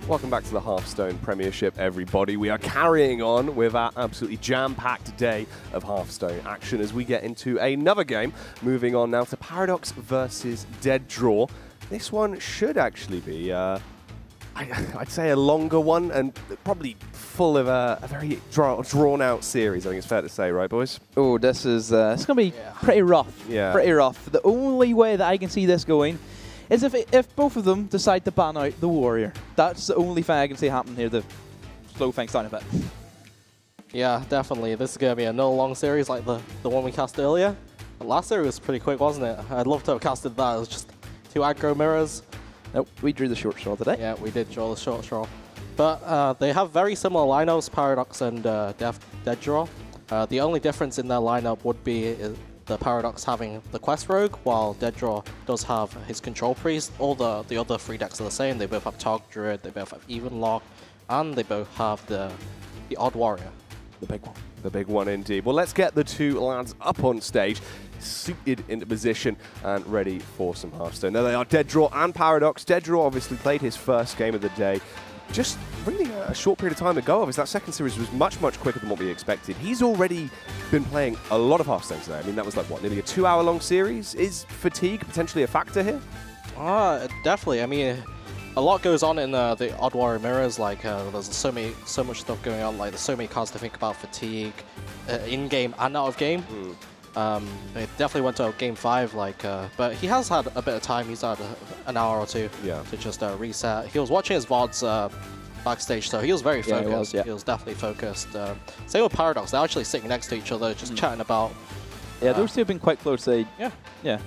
Welcome back to the Hearthstone Premiership, everybody. We are carrying on with our absolutely jam-packed day of Hearthstone action as we get into another game. Moving on now to Paradox versus DeadDraw. This one should actually be, I'd say, a longer one and probably full of a very drawn-out series, I think it's fair to say, right, boys? Oh, this is it's going to be pretty rough. Yeah. Pretty rough. The only way that I can see this going is if both of them decide to ban out the Warrior. That's the only thing I can see happening here to slow things down a bit. Yeah, definitely. This is going to be another long series like the one we cast earlier. The last series was pretty quick, wasn't it? I'd love to have casted that. It was just 2 aggro mirrors. Nope, we drew the short straw today. Yeah, we did draw the short straw. But they have very similar lineups, Paradox and DeadDraw. The only difference in their lineup would be the Paradox having the Quest Rogue, while DeadDraw does have his Control Priest. All the other 3 decks are the same. They both have Targ Druid, they both have Even Lock, and they both have the Odd Warrior. The big one. The big one indeed. Well, let's get the 2 lads up on stage, suited into position and ready for some Hearthstone. There they are, DeadDraw and Paradox. DeadDraw obviously played his first game of the day just really a short period of time ago. Obviously, that second series was much, much quicker than what we expected. He's already been playing a lot of Hearthstone today. I mean, that was like, what, nearly a 2-hour-long series? Is fatigue potentially a factor here? Definitely. I mean, a lot goes on in the Odd Warrior mirrors. Like, there's so much stuff going on. Like, there's so many cards to think about fatigue, in-game and out of game. It definitely went to game 5, like, but he has had a bit of time. He's had an hour or 2 to just reset. He was watching his VODs backstage, so he was very focused. He was definitely focused. Same with Paradox. They're actually sitting next to each other, just chatting about. Yeah, those 2 have been quite close. Yeah.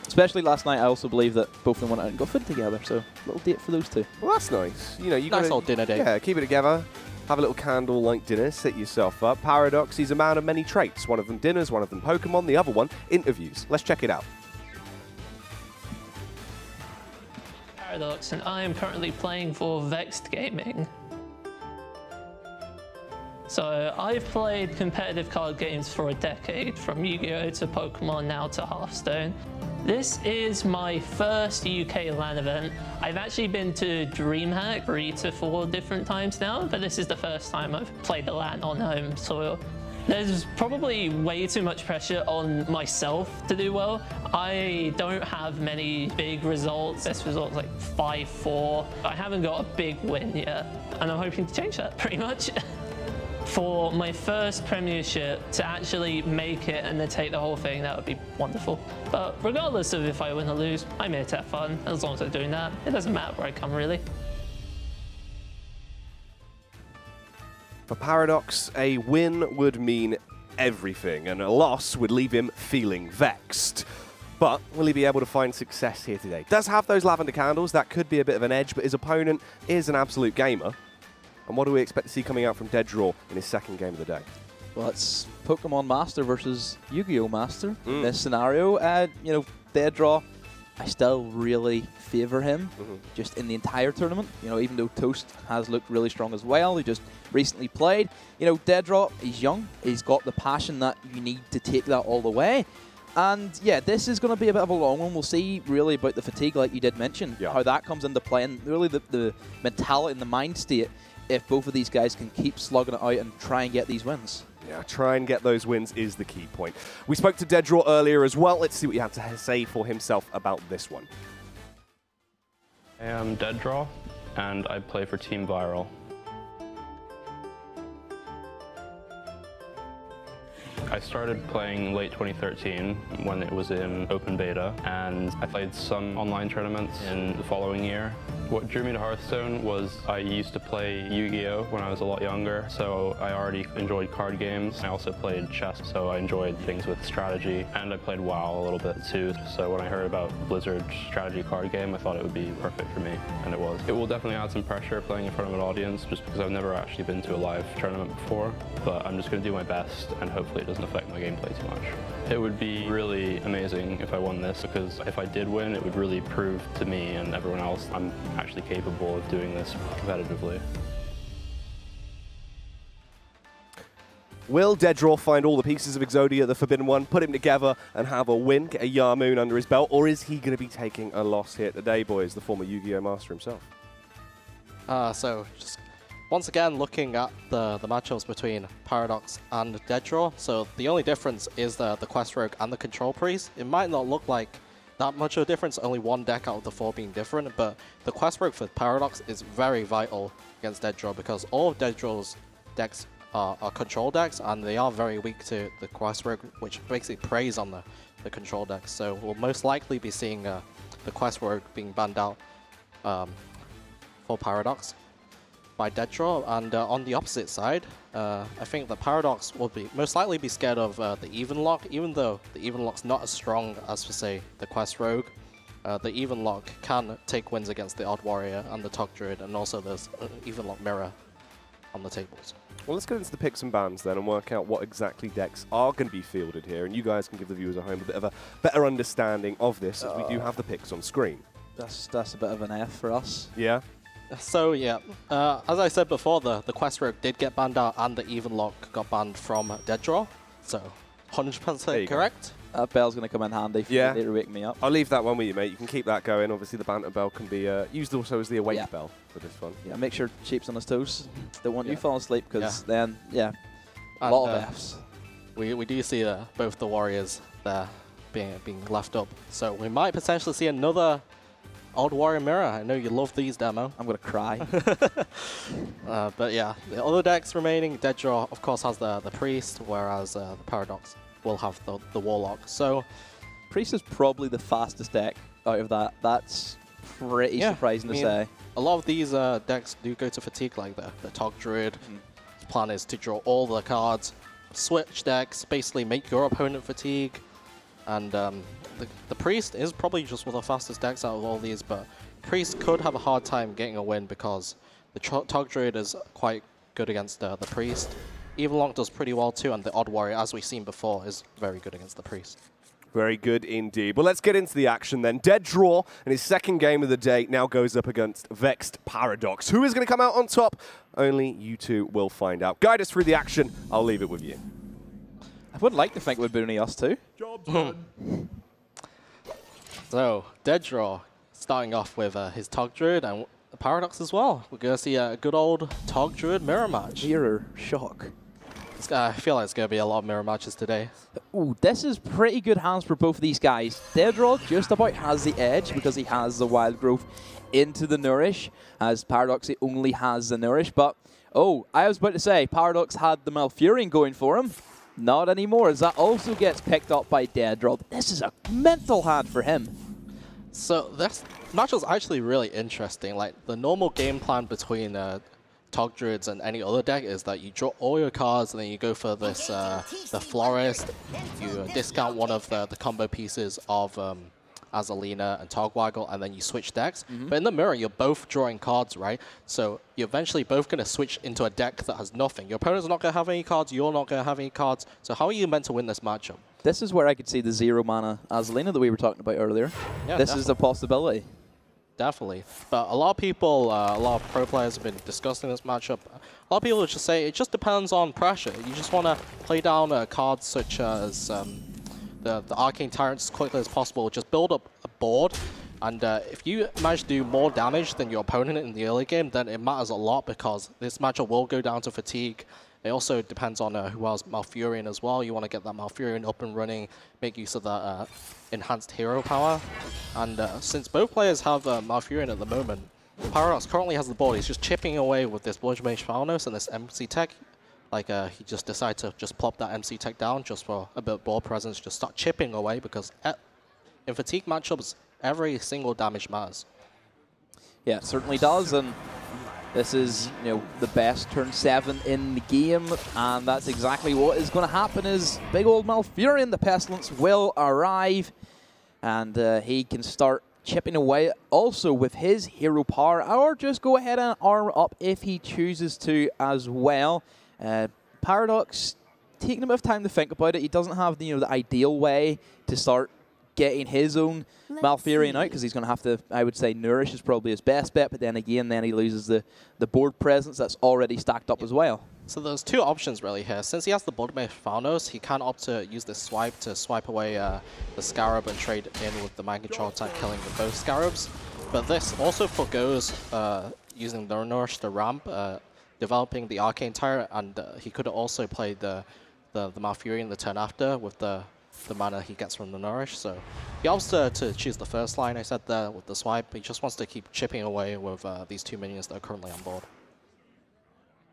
Especially last night, I also believe that both of them went out and got food together. So a little date for those 2. Well, that's nice. You know, you nice old dinner date. Yeah, keep it together. Have a little candle-like dinner, sit yourself up. Paradox, he's a man of many traits. One of them dinners, one of them Pokemon, the other one interviews. Let's check it out. Paradox, and I am currently playing for Vexed Gaming. So I've played competitive card games for a decade, from Yu-Gi-Oh! To Pokemon, now to Hearthstone. This is my first UK LAN event. I've actually been to DreamHack 3 to 4 different times now, but this is the first time I've played the LAN on home soil. There's probably way too much pressure on myself to do well. I don't have many big results. Best result's like 5-4. I haven't got a big win yet, and I'm hoping to change that pretty much. For my first Premiership, to actually make it and then take the whole thing, that would be wonderful. But regardless of if I win or lose, I'm here to have fun. As long as I'm doing that, it doesn't matter where I come, really. For Paradox, a win would mean everything, and a loss would leave him feeling vexed. But will he be able to find success here today? Does have those lavender candles, that could be a bit of an edge, but his opponent is an absolute gamer. And what do we expect to see coming out from DeadDraw in his second game of the day? Well, it's Pokemon Master versus Yu-Gi-Oh! Master in this scenario. You know, DeadDraw, I still really favour him just in the entire tournament. You know, even though Toast has looked really strong as well, he just recently played. You know, DeadDraw, he's young. He's got the passion that you need to take that all the way. And yeah, this is going to be a bit of a long one. We'll see really about the fatigue, like you did mention, how that comes into play, and really the mentality and the mind state, if both of these guys can keep slugging it out and try and get these wins. Yeah, try and get those wins is the key point. We spoke to DeadDraw earlier as well. Let's see what he had to say for himself about this one. I am DeadDraw, and I play for Team Viral. I started playing late 2013 when it was in open beta, and I played some online tournaments in the following year. What drew me to Hearthstone was I used to play Yu-Gi-Oh! When I was a lot younger, so I already enjoyed card games. I also played chess, so I enjoyed things with strategy, and I played WoW a little bit too. So when I heard about Blizzard's strategy card game, I thought it would be perfect for me, and it was. It will definitely add some pressure playing in front of an audience, just because I've never actually been to a live tournament before, but I'm just going to do my best, and hopefully it doesn't affect my gameplay too much. It would be really amazing if I won this, because if I did win, it would really prove to me and everyone else I'm actually capable of doing this competitively. Will DeadDraw find all the pieces of Exodia, the Forbidden One, put him together and have a win, get a Yarmoon under his belt, or is he going to be taking a loss here today, boys, the former Yu-Gi-Oh! Master himself? So just once again looking at the matchups between Paradox and DeadDraw. So the only difference is the Quest Rogue and the Control Priest. It might not look like that much of a difference, only one deck out of the 4 being different, but the Quest Rogue for Paradox is very vital against DeadDraw because all of DeadDraw's decks are control decks, and they are very weak to the Quest Rogue, which basically preys on the control decks. So we'll most likely be seeing the Quest Rogue being banned out for Paradox by DeadDraw. And on the opposite side, I think the Paradox will most likely be scared of the Even Lock, even though the Even Lock's not as strong as, for say, the Quest Rogue. The Even Lock can take wins against the Odd Warrior and the Tog Druid, and also there's Even Lock Mirror on the tables. Well, let's get into the picks and bans then and work out what exactly decks are going to be fielded here, and you guys can give the viewers at home a bit of a better understanding of this, as we do have the picks on screen. That's a bit of an F for us. Yeah? So yeah, as I said before, the Quest Rogue did get banned out, and the Even Lock got banned from DeadDraw. So 100% correct. That bell's going to come in handy for you later to wake me up. I'll leave that one with you, mate. You can keep that going. Obviously, the banter bell can be used also as the awake bell for this one. Yeah, make sure Cheap's on his toes. Don't want you falling asleep, because then, a And, lot of Fs. We do see both the Warriors there being left up. So we might potentially see another Odd Warrior Mirror. I know you love these demo. I'm going to cry. But yeah, the other decks remaining, DeadDraw of course has the Priest, whereas the Paradox will have the Warlock. So Priest is probably the fastest deck out of that. That's pretty surprising to say. A lot of these decks do go to fatigue, like the Tog Druid. The plan is to draw all the cards, switch decks, basically make your opponent fatigue. And the Priest is probably just one of the fastest decks out of all these, but Priest could have a hard time getting a win because the Tog Druid is quite good against the Priest. Even Lock does pretty well too, and the Odd Warrior, as we've seen before, is very good against the Priest. Very good indeed. Well, let's get into the action then. DeadDraw, in his second game of the day, now goes up against Vexed Paradox. Who is going to come out on top? Only you two will find out. Guide us through the action. I'll leave it with you. I would like to think it would be only us two. Job done. So, DeadDraw starting off with his Tog Druid and Paradox as well. We're going to see a good old Tog Druid mirror match. Mirror shock. I feel like it's going to be a lot of mirror matches today. Ooh, this is pretty good hands for both of these guys. DeadDraw just about has the edge because he has the Wild Growth into the Nourish, as Paradox he only has the Nourish. But, oh, I was about to say, Paradox had the Malfurion going for him. Not anymore, as that also gets picked up by DeadDraw. This is a mental hand for him. So this match was actually really interesting. Like, the normal game plan between Tog Druids and any other deck is that you draw all your cards and then you go for this the Florist. You discount one of the combo pieces of Azalina and Togwaggle, and then you switch decks. But in the mirror, you're both drawing cards, right? So you're eventually both going to switch into a deck that has nothing. Your opponent's not going to have any cards, you're not going to have any cards. So how are you meant to win this matchup? This is where I could see the 0 mana Azalina that we were talking about earlier. Yeah, this is a possibility. Definitely. But a lot of people, a lot of pro players have been discussing this matchup. A lot of people just say it just depends on pressure. You just want to play down cards such as the Arcane Tyrants as quickly as possible. Just build up a board. And if you manage to do more damage than your opponent in the early game, then it matters a lot because this matchup will go down to fatigue. It also depends on who has Malfurion as well. You want to get that Malfurion up and running, make use of that enhanced hero power. And since both players have Malfurion at the moment, Paradox currently has the board. He's just chipping away with this Bludge Mage Falnos and this MC Tech. Like, he just decided to just plop that MC Tech down just for a bit of board presence, just start chipping away because in fatigue matchups, every single damage matters. Yeah, it certainly does, and this is, the best turn 7 in the game, and that's exactly what is going to happen is big old Malfurion, the Pestilence, will arrive, and he can start chipping away also with his hero power, or just go ahead and arm up if he chooses to as well. Paradox, taking a bit of time to think about it, he doesn't have the ideal way to start getting his own Malfurion out, because he's going to have to, I would say, Nourish is probably his best bet, but then again, he loses the board presence that's already stacked up as well. So there's two options really here. Since he has the Blood Mage Falnos, he can opt to use this swipe to swipe away the Scarab and trade in with the Mind Control attack, killing both Scarabs. But this also forgoes using the Nourish, the ramp, developing the Arcane Tyrant, and he could have also played the Malfurion the turn after with the mana he gets from the Nourish. So he opts to choose the first line, I said there, with the swipe. He just wants to keep chipping away with these 2 minions that are currently on board.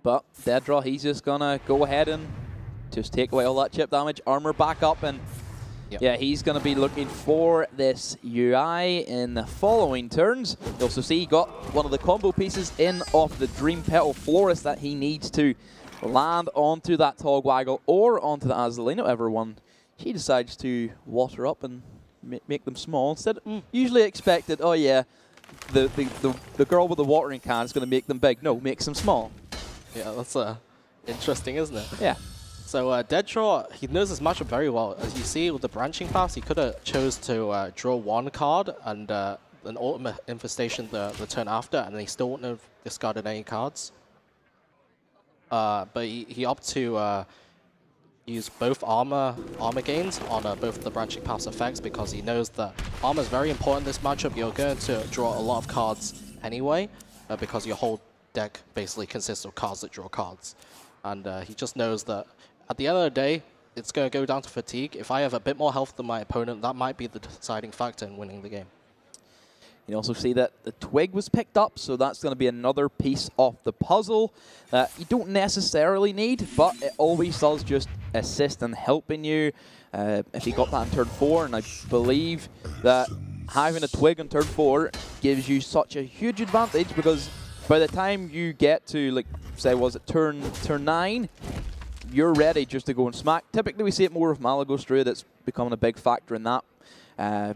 But DeadDraw, he's just going to go ahead and just take away all that chip damage, armor back up, and yeah, he's going to be looking for this UI in the following turns. You also see he got one of the combo pieces in off the Dream Petal Florist that he needs to land onto that Togwaggle or onto the Azalina, whichever one he decides to water up and make them small. Instead, usually expected, oh yeah, the girl with the watering can is going to make them big. No, makes them small. Yeah, that's interesting, isn't it? Yeah. So DeadDraw, he knows this matchup very well. As you see with the branching paths, he could have chose to draw 1 card and an ultimate infestation the turn after, and he still wouldn't have discarded any cards. But he opted to use both armor gains on both the branching paths effects because he knows that armor is very important in this matchup. You're going to draw a lot of cards anyway because your whole deck basically consists of cards that draw cards. And he just knows that at the end of the day, it's going to go down to fatigue. If I have a bit more health than my opponent, that might be the deciding factor in winning the game. You also see that the twig was picked up, so that's going to be another piece of the puzzle that you don't necessarily need, but it always does just assist in helping you. If you got that in turn 4, and I believe that having a twig on turn 4 gives you such a huge advantage because by the time you get to, like, say, was it turn 9, you're ready just to go and smack. Typically, we see it more with Malagos Druid. It's becoming a big factor in that.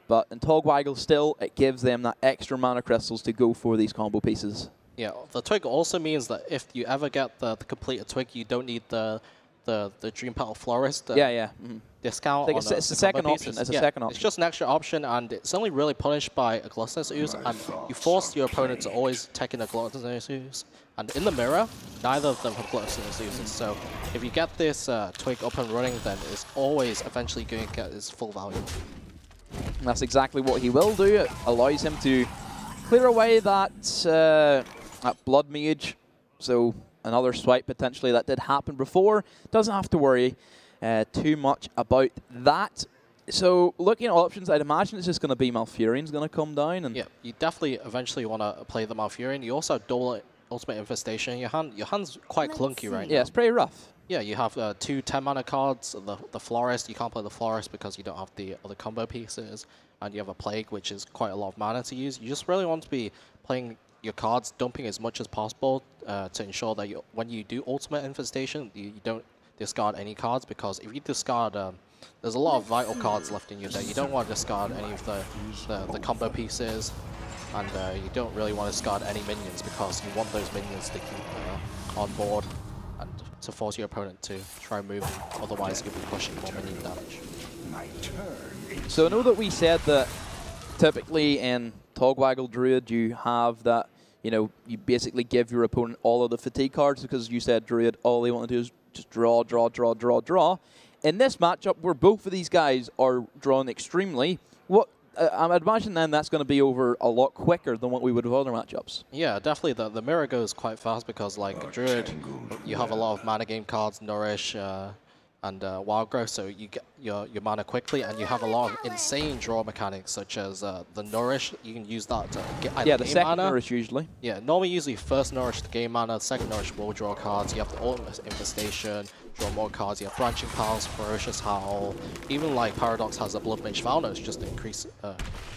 But in Togwaggle, still, it gives them that extra mana crystals to go for these combo pieces. Yeah, the twig also means that if you ever get the completed twig, you don't need the Dream Petal Florist discount. It's a second option. It's a second option. It's just an extra option, and it's only really punished by a Gluttonous Ooze, and you force your opponent to always take in a Gluttonous Ooze. And in the mirror, neither of them have Gluttonous Oozes. So if you get this twig up and running, then it's always eventually going to get its full value. And that's exactly what he will do. It allows him to clear away that Blood Mage. So another swipe potentially that did happen before. Doesn't have to worry too much about that. So looking at options, I'd imagine it's just going to be Malfurion's going to come down. And yeah, you definitely eventually want to play the Malfurion. You also have double Ultimate Infestation in your hand. Your hand's quite clunky right now. Yeah, it's pretty rough. Yeah, you have 2 10-mana cards. The Florist, you can't play the Florist because you don't have the other combo pieces. And you have a Plague, which is quite a lot of mana to use. You just really want to be playing your cards, dumping as much as possible to ensure that when you do Ultimate Infestation, you don't discard any cards. Because if you discard, there's a lot of vital cards left in your deck. You don't want to discard any of the combo pieces. And you don't really want to discard any minions because you want those minions to keep on board and to force your opponent to try and move them. Otherwise, you'll be pushing more minion damage. So I know that we said that typically in Togwaggle Druid you have that, you basically give your opponent all of the fatigue cards because you said Druid, all they want to do is just draw, draw, draw, draw, draw. In this matchup where both of these guys are drawing extremely, I'd imagine then that's going to be over a lot quicker than what we would with other matchups. Yeah, definitely. The mirror goes quite fast because, like, Druid, you have a lot of mana game cards, Nourish, and Wild Growth, so you get your mana quickly, and you have a lot of insane draw mechanics, such as the Nourish. You can use that to get either the game second mana. Nourish usually. Yeah, normally usually first Nourish to game mana, second Nourish will draw cards. You have the Ultimate Infestation, draw more cards. You have Branching Paths, Ferocious Howl. Even like Paradox has a Blood Mage Valnos just to increase.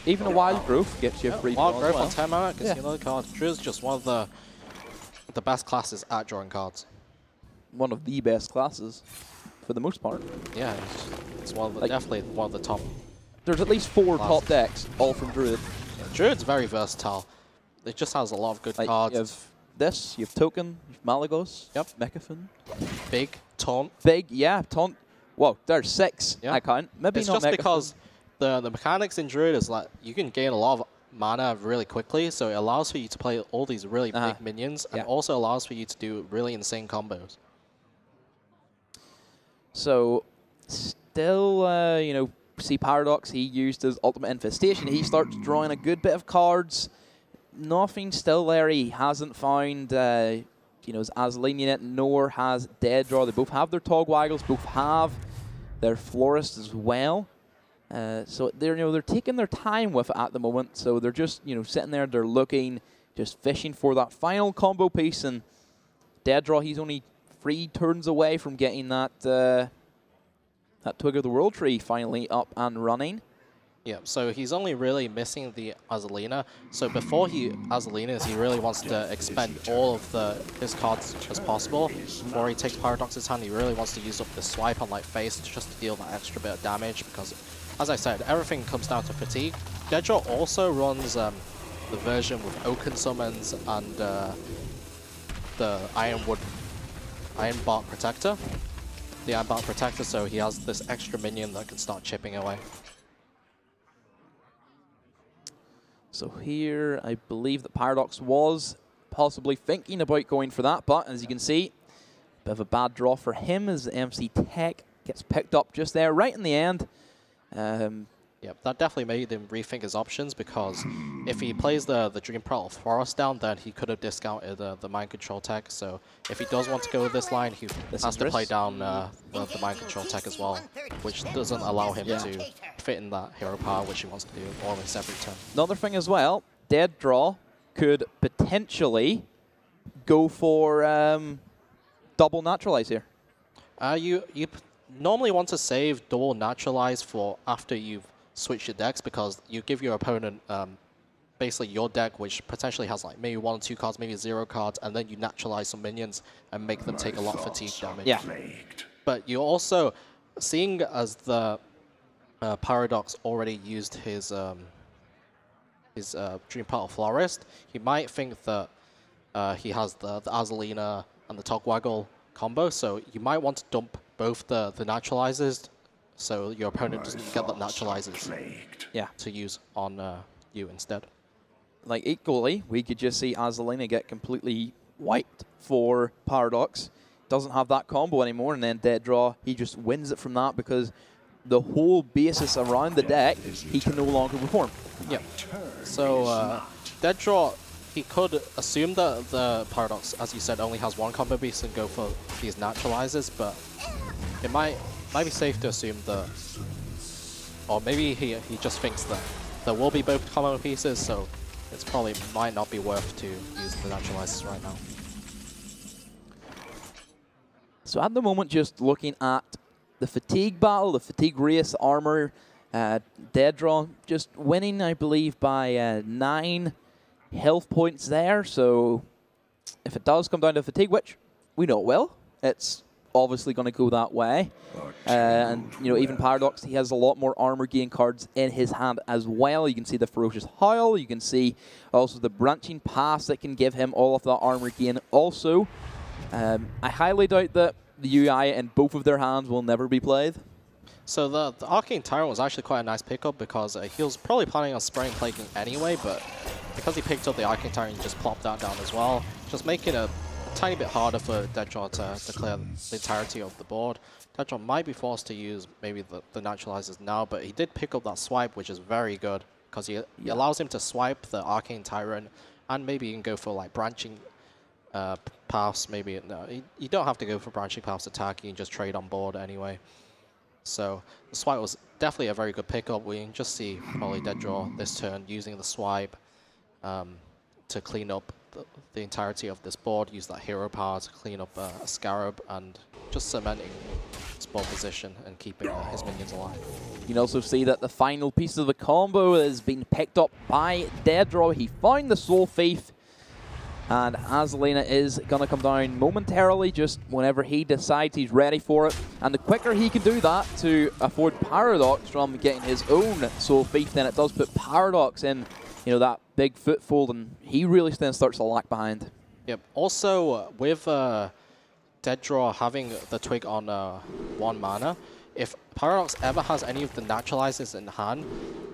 Even a Wild Growth gets you a free Wild draw Growth as well. on 10 mana gets you another card. Druid's just one of the best classes at drawing cards. One of the best classes, for the most part. Yeah, it's one of the, definitely one of the top. There's at least 4 classes. top decks, all from Druid. Yeah, Druid's very versatile. It just has a lot of good cards. You have this, you have Token, you have Malagos, Yep. Mechafin. Big, Taunt. Big, yeah, Taunt. Whoa, there's 6, Yeah. I count. Maybe It's not just Mechafin. because the mechanics in Druid is like, you can gain a lot of mana really quickly, so it allows for you to play all these really big minions, and also allows for you to do really insane combos. So, still, see Paradox, he used his Ultimate Infestation. He starts drawing a good bit of cards. nothing still there. He hasn't found, you know, his Azalina yet, nor has DeadDraw. They both have their Togwaggles, both have their Florist as well. So they're, you know, they're taking their time with it at the moment. So they're just, you know, sitting there, they're looking, just fishing for that final combo piece. And DeadDraw, he's only 3 turns away from getting that that Twig of the World Tree finally up and running. Yeah, so he's only really missing the Azalina. So before he Azalinas, he really wants to expend all of his cards as possible. Before he takes Paradox's hand, he really wants to use up the swipe on like face just to deal that extra bit of damage, because, as I said, everything comes down to fatigue. DeadDraw also runs the version with Oaken Summons and the Iron Bark Protector. The Iron Bark Protector, so he has this extra minion that can start chipping away. So here, I believe that Paradox was possibly thinking about going for that, but as you can see, a bit of a bad draw for him as MC Tech gets picked up just there, right in the end. Yeah, that definitely made him rethink his options, because if he plays the Dream Pearl Forest down, then he could have discounted the Mind Control tech. So if he does want to go with this line, he has to play down the Mind Control tech as well, which doesn't allow him to fit in that hero power, which he wants to do almost every turn. Another thing as well, DeadDraw could potentially go for double naturalize here. You normally want to save double naturalize for after you've switched your decks, because you give your opponent basically your deck, which potentially has like maybe 1 or 2 cards, maybe 0 cards, and then you naturalize some minions and make them take a lot of fatigue damage. Yeah. But you're also seeing as the Paradox already used his Dream Pearl Florist, he might think that he has the Azalina and the Togwaggle combo, so you might want to dump both the naturalizers, so your opponent doesn't get that naturalizers to use on you instead. Like equally, we could just see Azalina get completely wiped for Paradox. Doesn't have that combo anymore, and then DeadDraw, he just wins it from that, because the whole basis around the deck, he can no longer perform. Yep. So DeadDraw, he could assume that the Paradox, as you said, only has 1 combo piece and go for these naturalizers, but it might be safe to assume that, or maybe he just thinks that there will be both combo pieces, so it's probably might not be worth to use the naturalizers right now. So at the moment, just looking at the fatigue battle, the fatigue race armor, DeadDraw just winning, I believe, by 9 health points there. So if it does come down to fatigue, which we know it will, it's obviously going to go that way. And you know, even Paradox, he has a lot more armor gain cards in his hand as well. You can see the Ferocious Howl. You can see also the Branching Pass that can give him all of that armor gain also. I highly doubt that the UI in both of their hands will never be played. So the Arcane Tyrant was actually quite a nice pickup, because he was probably planning on spraying Plaguing anyway, but because he picked up the Arcane Tyrant, he just plopped that down as well, just making it a tiny bit harder for DeadDraw to clear the entirety of the board. DeadDraw might be forced to use maybe the naturalizers now, but he did pick up that swipe, which is very good, because he allows him to swipe the Arcane Tyrant, and maybe you can go for like Branching Paths. Maybe no, you don't have to go for Branching Paths attack, you can just trade on board anyway. So the swipe was definitely a very good pickup. We can just see probably DeadDraw this turn using the swipe to clean up the entirety of this board, use that hero power to clean up a Scarab, and just cementing his board position and keeping his minions alive. You can also see that the final piece of the combo has been picked up by DeadDraw. He found the Soul Thief, and Azalina is going to come down momentarily, just whenever he decides he's ready for it. And the quicker he can do that to afford Paradox from getting his own Soul Thief, then it does put Paradox in, you know, that big footfold, and he really then starts to lag behind. Yep. Also, with DeadDraw having the Twig on 1 mana, if Paradox ever has any of the naturalizers in hand,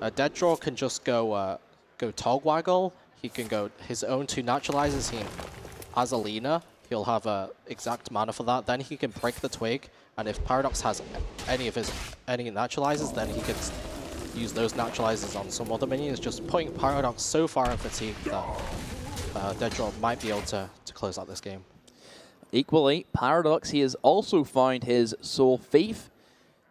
DeadDraw can just go Togwaggle. He can go his own 2 naturalizers. He Azalina, he'll have exact mana for that. Then he can break the Twig, and if Paradox has any naturalizers, then he can use those naturalizers on some other minions, just putting Paradox so far in fatigue that DeadDraw might be able to close out this game. Equally, Paradox, he has also found his Soul Thief.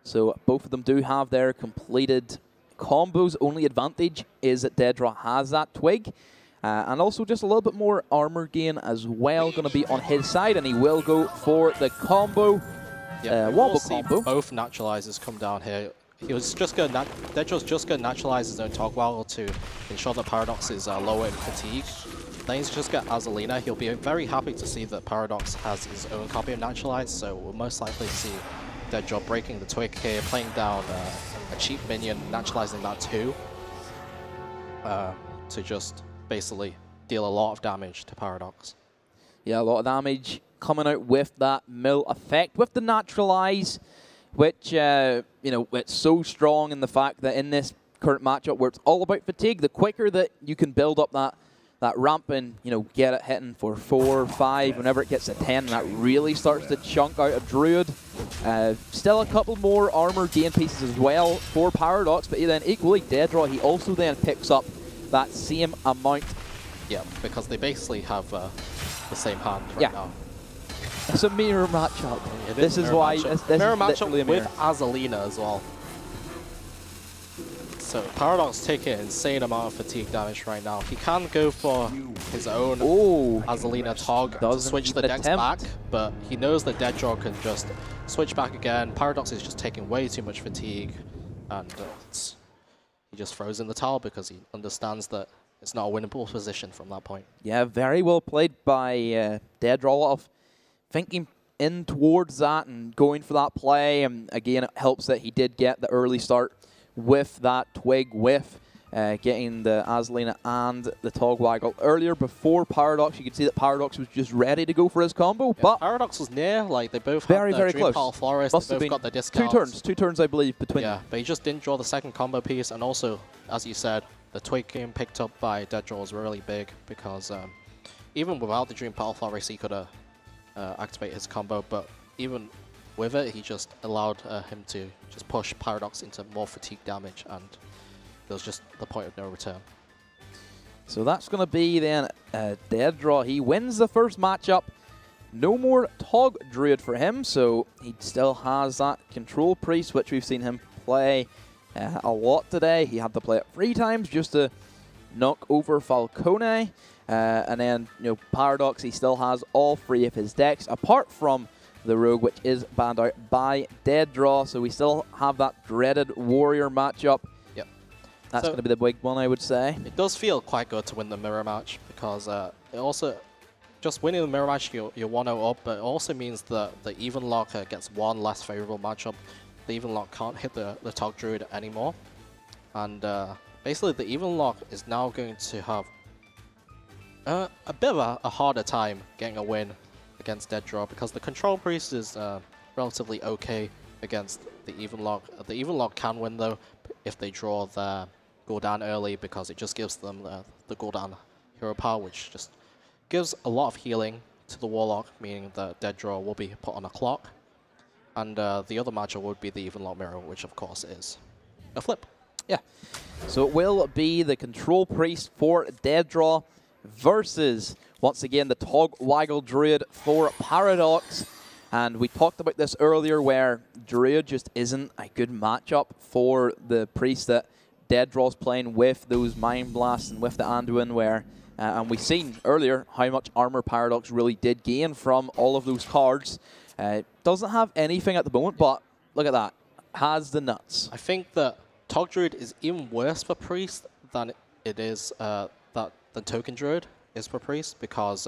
So both of them do have their completed combos. Only advantage is that DeadDraw has that Twig. And also just a little bit more armor gain as well going to be on his side. And he will go for the combo. We'll see both naturalizers come down here. He was just going to DeadDraw's just going to naturalize his own Togwaggle to ensure that Paradox is lower in fatigue. Then he's just got Azalina. He'll be very happy to see that Paradox has his own copy of Naturalize, so we'll most likely see DeadDraw breaking the Twig here, playing down a cheap minion, naturalizing that too, to just basically deal a lot of damage to Paradox. Yeah, a lot of damage coming out with that mill effect, with the Naturalize, which, you know, it's so strong in the fact that in this current matchup where it's all about fatigue, the quicker that you can build up that ramp and, you know, get it hitting for 4, 5, whenever it gets to 10, and that really starts to chunk out a Druid. Still a couple more armor gain pieces as well for Paradox, but then equally DeadDraw, he also then picks up that same amount. Yeah, because they basically have the same hand right now. It's a mirror matchup. This is why this mirror is matchup with Azalina as well. So Paradox taking an insane amount of fatigue damage right now. He can go for his own Azalina Tog to switch the decks back, but he knows that DeadDraw can just switch back again. Paradox is just taking way too much fatigue, and he just throws in the towel because he understands that it's not a winnable position from that point. Yeah, very well played by DeadDraw. A lot of thinking in towards that and going for that play, and again, it helps that he did get the early start with that Twig, with getting the Azalina and the Togwaggle earlier before Paradox. You could see that Paradox was just ready to go for his combo, yeah, but Paradox was near. Like, they both very, had very Dream close. Forest. Must they have both been got the discounts. two turns, I believe, between them. But he just didn't draw the second combo piece, and also, as you said, the Twig game picked up by DeadDraw was really big because even without the Dream Forest, he could activate his combo, but even with it, he just allowed him to just push Paradox into more fatigue damage, and it was just the point of no return. So that's going to be then DeadDraw. He wins the first matchup. No more Tog Druid for him, so he still has that Control Priest, which we've seen him play a lot today. He had to play it 3 times just to knock over Falcone. And then, you know, Paradox, he still has all 3 of his decks, apart from the Rogue, which is banned out by DeadDraw. So we still have that dreaded Warrior matchup. Yep. That's going to be the big one, I would say. It does feel quite good to win the mirror match because it also, just winning the mirror match, you're 1-0 up, but it also means that the even lock gets one less favorable matchup. The even lock can't hit the Tog Druid anymore. And basically, the even lock is now going to have a bit of a harder time getting a win against DeadDraw because the Control Priest is relatively okay against the even lock. The even lock can win though if they draw their Gul'dan early because it just gives them the Gul'dan hero power, which just gives a lot of healing to the Warlock, meaning that DeadDraw will be put on a clock. And the other matchup would be the even lock mirror, which of course is a flip. Yeah. So it will be the Control Priest for DeadDraw versus, once again, the Togwaggle Druid for Paradox. And we talked about this earlier where Druid just isn't a good matchup for the Priest that DeadDraw's playing with those Mind Blasts and with the Anduin, where, and we've seen earlier how much armor Paradox really did gain from all of those cards. Doesn't have anything at the moment, but look at that. Has the nuts. I think that Tog Druid is even worse for Priest than it is than Token Druid is for Priest, because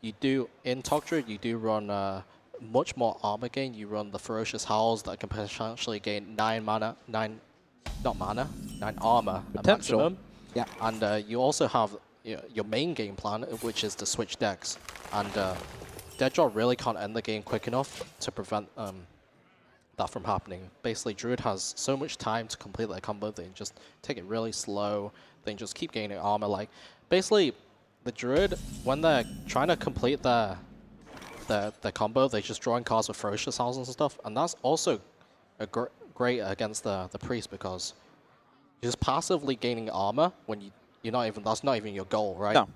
you do, in Tog Druid, you do run much more armor gain. You run the Ferocious Howls that can potentially gain 9 armor at maximum. Yeah. And you also have your main game plan, which is to switch decks. And DeadDraw really can't end the game quick enough to prevent that from happening. Basically, Druid has so much time to complete their combo, they just take it really slow, they just keep gaining armor. Like, basically, the Druid, when they're trying to complete their combo, they're just drawing cards with Ferocious Howls and stuff, and that's also great against the Priest, because just passively gaining armor when you're not even, that's not even your goal, right? No.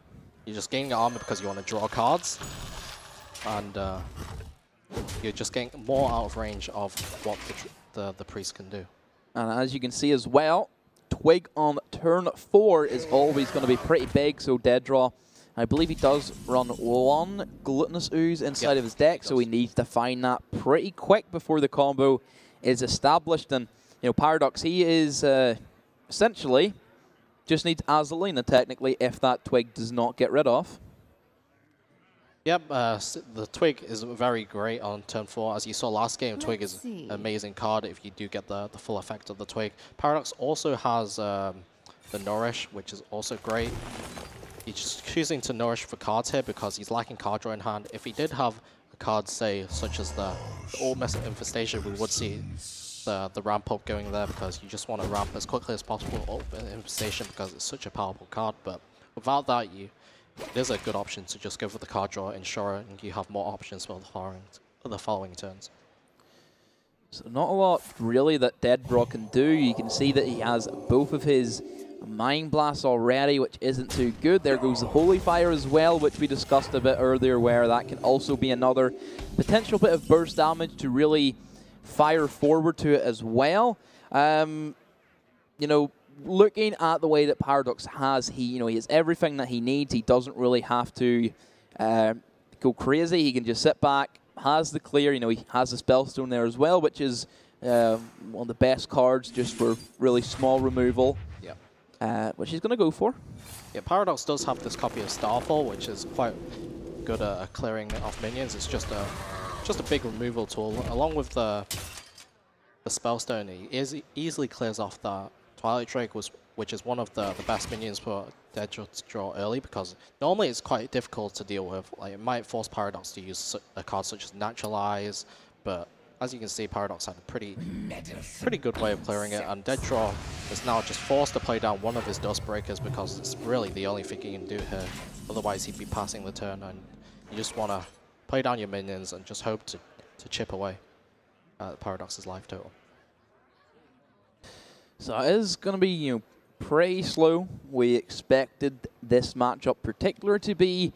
You're just gaining armor because you want to draw cards, and you're just getting more out of range of what the priest can do. And as you can see as well, Twig on turn 4 is always going to be pretty big, so DeadDraw, I believe he does run 1 Gluttonous Ooze inside of his deck, so he needs to find that pretty quick before the combo is established. And, you know, Paradox, he is essentially just needs Azalina, technically, if that Twig does not get rid of. Yep, the Twig is very great on turn 4. As you saw last game, Twig is an amazing card if you do get the full effect of the Twig. Paradox also has the Nourish, which is also great. He's just choosing to Nourish for cards here because he's lacking card draw in hand. If he did have a card, say, such as the All-Mess Infestation, we would see the ramp up going there because you just want to ramp as quickly as possible up Infestation because it's such a powerful card. But without that, it is a good option to just go for the card draw, ensuring you have more options for the following turns. So not a lot really that DeadDraw can do. You can see that he has both of his Mind Blasts already, which isn't too good. There goes the Holy Fire as well, which we discussed a bit earlier, where that can also be another potential bit of burst damage to really fire forward to it as well. You know, looking at the way that Paradox has, he has everything that he needs. He doesn't really have to go crazy. He can just sit back, has the clear. He has the Spellstone there as well, which is one of the best cards just for really small removal. Yep. Which he's going to go for. Yeah, Paradox does have this copy of Starfall, which is quite good at clearing off minions. It's just a big removal tool. Along with the Spellstone, he easily clears off the Twilight Drake, which is one of the best minions for DeadDraw to draw early, because normally it's quite difficult to deal with. Like, it might force Paradox to use a card such as Naturalize, but as you can see, Paradox had a pretty good way of clearing it, and DeadDraw is now just forced to play down one of his Dust Breakers because it's really the only thing he can do here. Otherwise, he'd be passing the turn, and you just want to play down your minions and just hope to chip away at Paradox's life total. So it is going to be pretty slow. We expected this matchup particular to be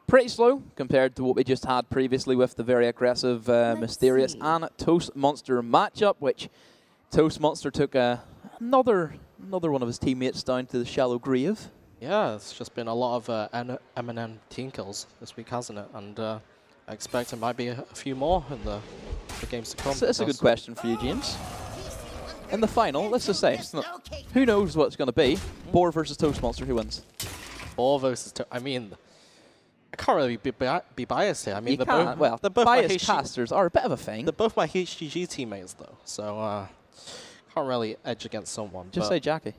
pretty slow compared to what we just had previously with the very aggressive Mysterious and Toast Monster matchup, which Toast Monster took another one of his teammates down to the shallow grave. Yeah, it's just been a lot of M&M team kills this week, hasn't it? And I expect it might be a few more in the games to come. So that's a good question for you, James. In the final, let's just say, who knows what it's going to be? Boar versus Toast Monster, who wins? Boar versus I mean, I can't really be biased here. I mean, well, biased casters are a bit of a thing. They're both my HGG teammates, though, so can't really edge against someone. Just say Jackie.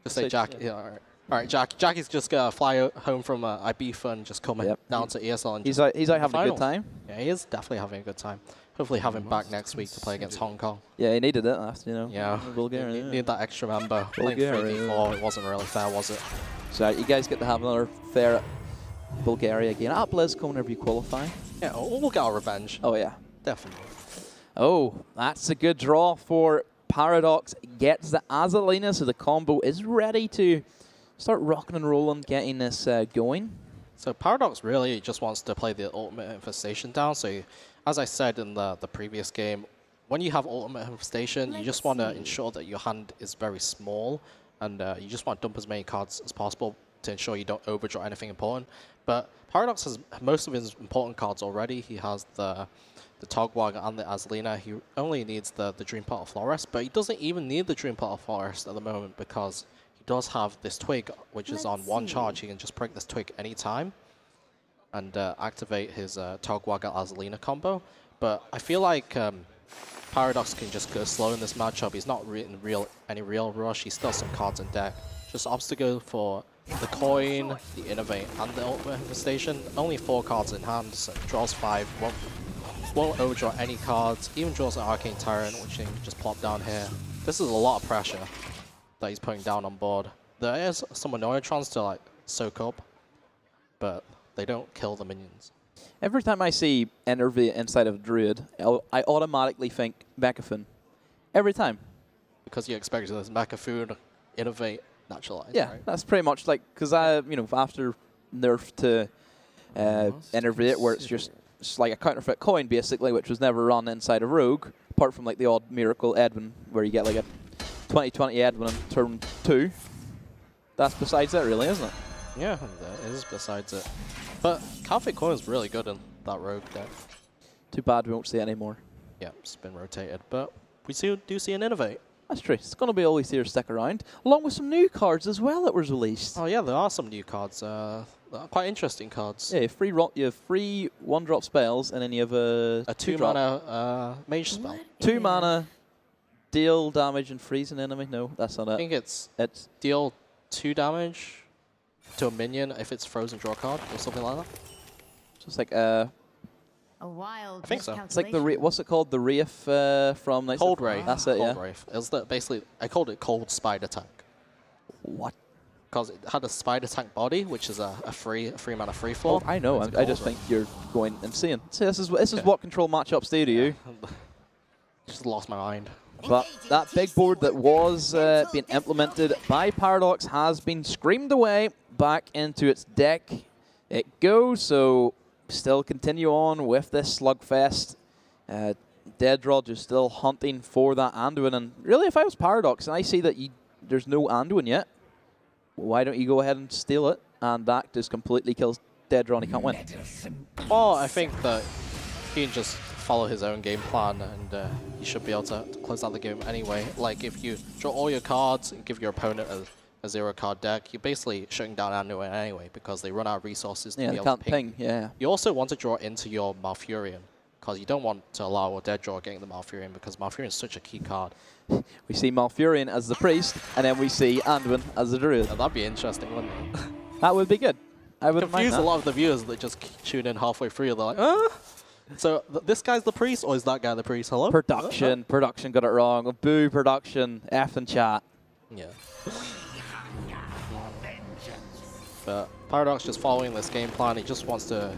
Just say Jackie. Yeah, all right. Jackie's just gonna fly home from Ibiza and just come down to ESL. And he's out having a good time. Yeah, he is definitely having a good time. Hopefully have him back next week to play against Hong Kong. Yeah, he needed it after, Yeah, Bulgaria. Need that extra member. Playing 3v4, it wasn't really fair, was it? So you guys get to have another fair at Bulgaria again. At BlizzCon whenever you qualify. Yeah, we'll get our revenge. Oh, yeah. Definitely. Oh, that's a good draw for Paradox. Gets the Azalina, so the combo is ready to start rocking and rolling, getting this going. So Paradox really just wants to play the Ultimate Infestation down. So as I said in the previous game, when you have Ultimate Infestation, you just want to ensure that your hand is very small, and you just want to dump as many cards as possible to ensure you don't overdraw anything important. But Paradox has most of his important cards already. He has the Togwag and the Azalina. He only needs the Dream Petal Florist, but he doesn't even need the Dream Petal Florist at the moment because he does have this Twig, which is on one charge. He can just prick this Twig anytime and activate his Togwag and Azalina combo. But I feel like Paradox can just go slow in this matchup. He's not in any real rush. He still has some cards in deck. Just opts to go for the Coin, the Innovate, and the Ultimate Infestation. Only 4 cards in hand, so draws 5. Won't overdraw any cards. Even draws an Arcane Tyrant, which he can just plop down here. This is a lot of pressure that he's putting down on board. There is some Annoyatrons to like soak up, but they don't kill the minions. Every time I see Enervate inside of Druid, I automatically think Mechafoon. Every time. Because you expect this Mechafoon innovate, naturalize. Yeah, right? that's pretty much like, because after nerf to innervate, where it's like a counterfeit coin basically, which was never run inside of Rogue, apart from like the odd Miracle Edwin, where you get like a 2020 Edwin on turn 2. That's besides it, really, isn't it? Yeah, that is besides it. But counterfeit coin is really good in that Rogue deck. Too bad we won't see it anymore. Yeah, it's been rotated, but we do see an innovate. That's true. It's going to be always here to stick around, along with some new cards as well that was released. Oh yeah, there are some new cards. Quite interesting cards. Yeah, you have free 1-drop spells, and then you have a 2-mana mage spell. 2 mana, deal damage and freeze an enemy. No, that's not it. I think it's deal 2 damage to a minion if it's frozen draw card or something like that. Just like a wild. I think so. It's like what's it called? The Wraith from Knights Cold of Wraith. That's it. Cold Yeah. Wraith. It was basically I called it Cold Spider Tank. What? Because it had a Spider Tank body, which is a free mana free fall. Oh, I know. I just think you're going insane. See, this is what control matchups do to you. Just lost my mind. But that big board that was being implemented by Paradox has been screamed away back into its deck. It goes, so still continue on with this slugfest. DeadDraw just still hunting for that Anduin. And really, if I was Paradox and I see that there's no Anduin yet, why don't you go ahead and steal it? And that just completely kills DeadDraw and he can't win. Well, I think that he can just follow his own game plan and he should be able to close out the game anyway. Like if you draw all your cards and give your opponent a 0-card deck, you're basically shutting down Anduin anyway because they run out of resources to be able to ping. Yeah. You also want to draw into your Malfurion because you don't want to allow a DeadDraw getting the Malfurion because Malfurion is such a key card. We see Malfurion as the priest, and then we see Anduin as the druid. Now, that'd be interesting, wouldn't it? That would be good. I would confuse a lot of the viewers that just tune in halfway through. They're like, so this guy's the priest, or is that guy the priest? Hello? Production got it wrong. Boo, production. F in chat. Yeah. But Paradox just following this game plan. He just wants to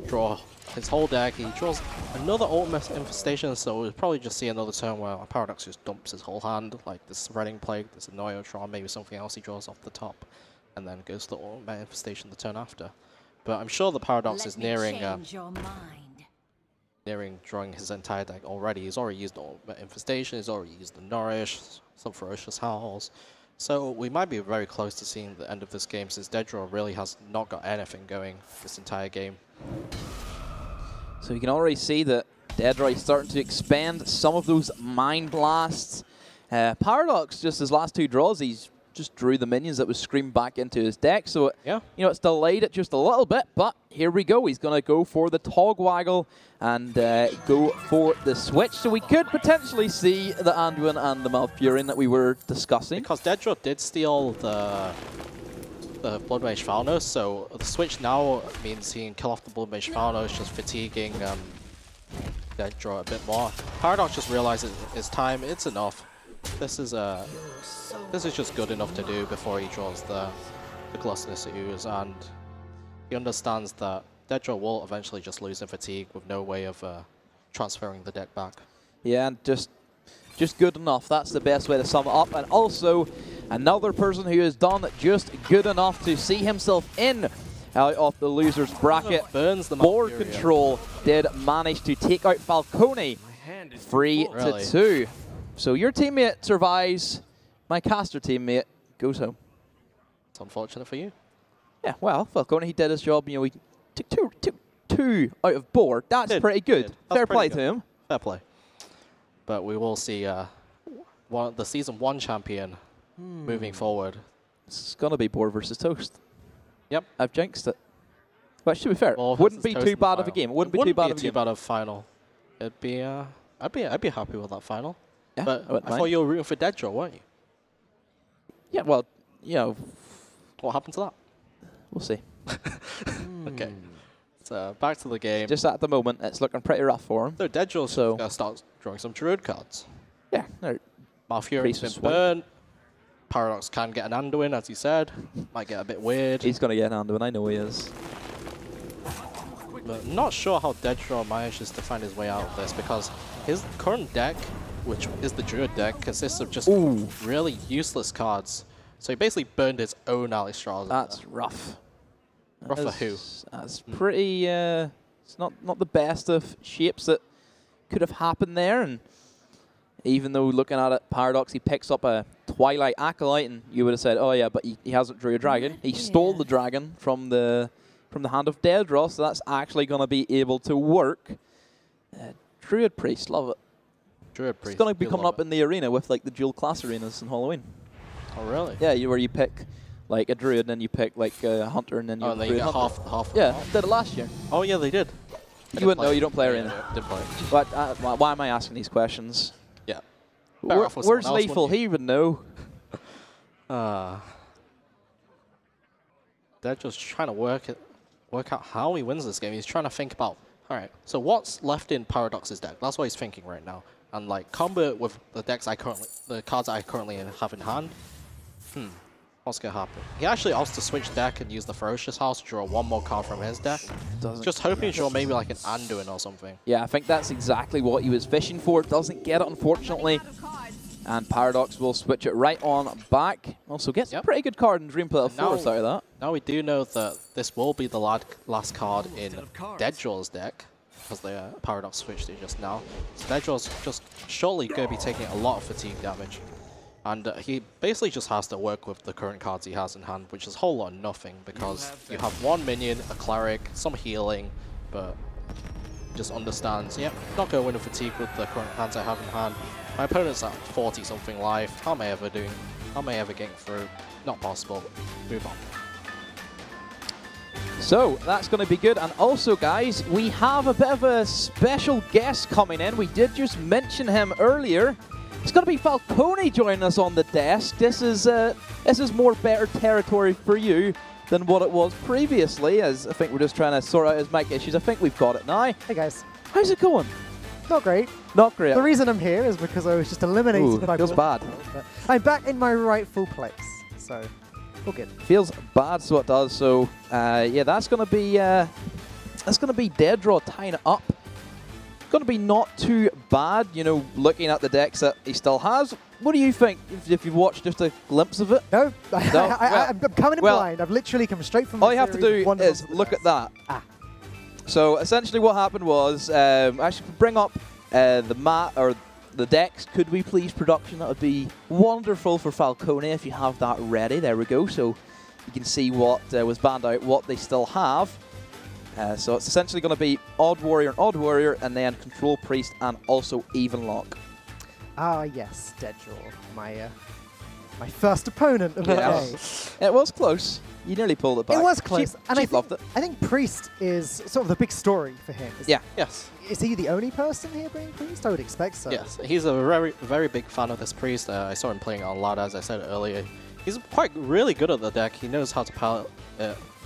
draw his whole deck. He draws another Ultimate Infestation, so we'll probably just see another turn where Paradox just dumps his whole hand, like this Spreading Plague, this Annoyotron, maybe something else he draws off the top, and then goes to the Ultimate Infestation the turn after. But I'm sure the Paradox is nearing drawing his entire deck already. He's already used the Ultimate Infestation, he's already used the Nourish, some Ferocious Howls. So we might be very close to seeing the end of this game since DeadDraw really has not got anything going this entire game. So you can already see that DeadDraw is starting to expand some of those Mind Blasts. Paradox, just his last 2 draws, he's just drew the minions that was screamed back into his deck. So, it's delayed it just a little bit, but here we go. He's going to go for the Togwaggle and go for the switch. So we could potentially see the Anduin and the Malfurion that we were discussing. Because DeadDraw did steal the Blood Mage Falnos, so the switch now means he can kill off the Blood Mage Falnos, just fatiguing DeadDraw a bit more. Paradox just realizes it's time, it's enough. This is just good enough to do before he draws the Gluttonous Ooze, and he understands that DeadDraw will eventually just lose in fatigue with no way of transferring the deck back. Yeah, and just good enough. That's the best way to sum it up. And also, another person who has done just good enough to see himself in out of the loser's bracket. Burns the Board Malfurion. control did manage to take out Falcone 3-2. So your teammate survives. My caster teammate goes home. It's unfortunate for you. Yeah, well, Falcone, he did his job. You know, he took two out of board. That's pretty good. Fair play to him. Fair play. But we will see the Season 1 champion moving forward. It's going to be board versus toast. Yep. I've jinxed it. But to be fair, wouldn't be too bad of a game. It wouldn't be too bad of a game. bad of a final. It'd be I'd be happy with that final. Yeah, but I thought you were rooting for DeadDraw, weren't you? Yeah, well, you know. What happened to that? We'll see. Okay. So back to the game. Just at the moment, it's looking pretty rough for him. So DeadDraw's going to start drawing some Druid cards. Yeah. Malfurion's been burned. Paradox can get an Anduin, as you said. Might get a bit weird. He's going to get an Anduin, I know he is. But not sure how DeadDraw manages to find his way out of this, because his current deck, which is the Druid deck, consists of just really useless cards. So he basically burned his own Alistraws. That's rough. Rough for who? That's pretty. It's not the best of shapes that could have happened there. And even though looking at it, Paradox, he picks up a Twilight Acolyte, and you would have said, oh yeah, but he hasn't drew a dragon. He stole the dragon from the hand of DeadDraw, so that's actually going to be able to work. Druid Priest, love it. Druid Priest. It's going to be coming up in the arena with like the dual class arenas in Halloween. Oh really? Yeah, where you pick like a druid, and then you pick like a hunter, and then you. Oh, and then you get half. Yeah, did it last year. Oh yeah, they did. You wouldn't know. You don't play arena. Didn't play. But why am I asking these questions? Yeah. Where's Lethal? He would know. They're just trying to work out how he wins this game. He's trying to think about, all right, so what's left in Paradox's deck? That's what he's thinking right now. And like combo with the cards I currently have in hand. What's gonna happen? He actually opts to switch deck and use the Ferocious House to draw one more card from his deck. Just hoping to draw maybe like an Anduin or something. Yeah, I think that's exactly what he was fishing for. Doesn't get it, unfortunately. And Paradox will switch it right on back. Also gets a pretty good card in Dreamplay of Force out of that. Now we do know that this will be the last card in DeadDraw's deck, because the Paradox switched it just now. So DeadDraw's just shortly going to be taking a lot of fatigue damage. And he basically just has to work with the current cards he has in hand, which is a whole lot of nothing, because you have one minion, a cleric, some healing, but just understands, yep, not going to win a fatigue with the current hands I have in hand. My opponent's at 40-something life. How am I ever doing? How am I ever getting through? Not possible. Move on. So that's going to be good. And also, guys, we have a bit of a special guest coming in. We did just mention him earlier. It's going to be Falcone joining us on the desk. This is more better territory for you than what it was previously, as I think we're just trying to sort out his mic issues. I think we've got it now. Hey guys. How's it going? Not great. Not great. The reason I'm here is because I was just eliminated. Ooh, feels bad. But I'm back in my rightful place, so all good. Feels bad, so it does. So yeah, that's going to be DeadDraw tying it up. Going to be not too bad, you know, looking at the decks that he still has. What do you think, if you've watched just a glimpse of it? No, I'm coming in blind. I've literally come straight from the all you have to do is look at that. So essentially what happened was, actually bring up the mat, or the decks, could we please, production? That would be wonderful for Falcone if you have that ready. There we go. So you can see what was banned out, what they still have. So it's essentially going to be Odd Warrior, and then Control Priest, and also Even Lock. Ah, yes, DeadDraw, my first opponent of the day. It was close. You nearly pulled it back. It was close, and I loved it. I think Priest is sort of the big story for him. Yes. Is he the only person here playing Priest? I would expect so. Yes, he's a very, very big fan of this Priest. I saw him playing on ladder, as I said earlier. He's really good at the deck. He knows how to palette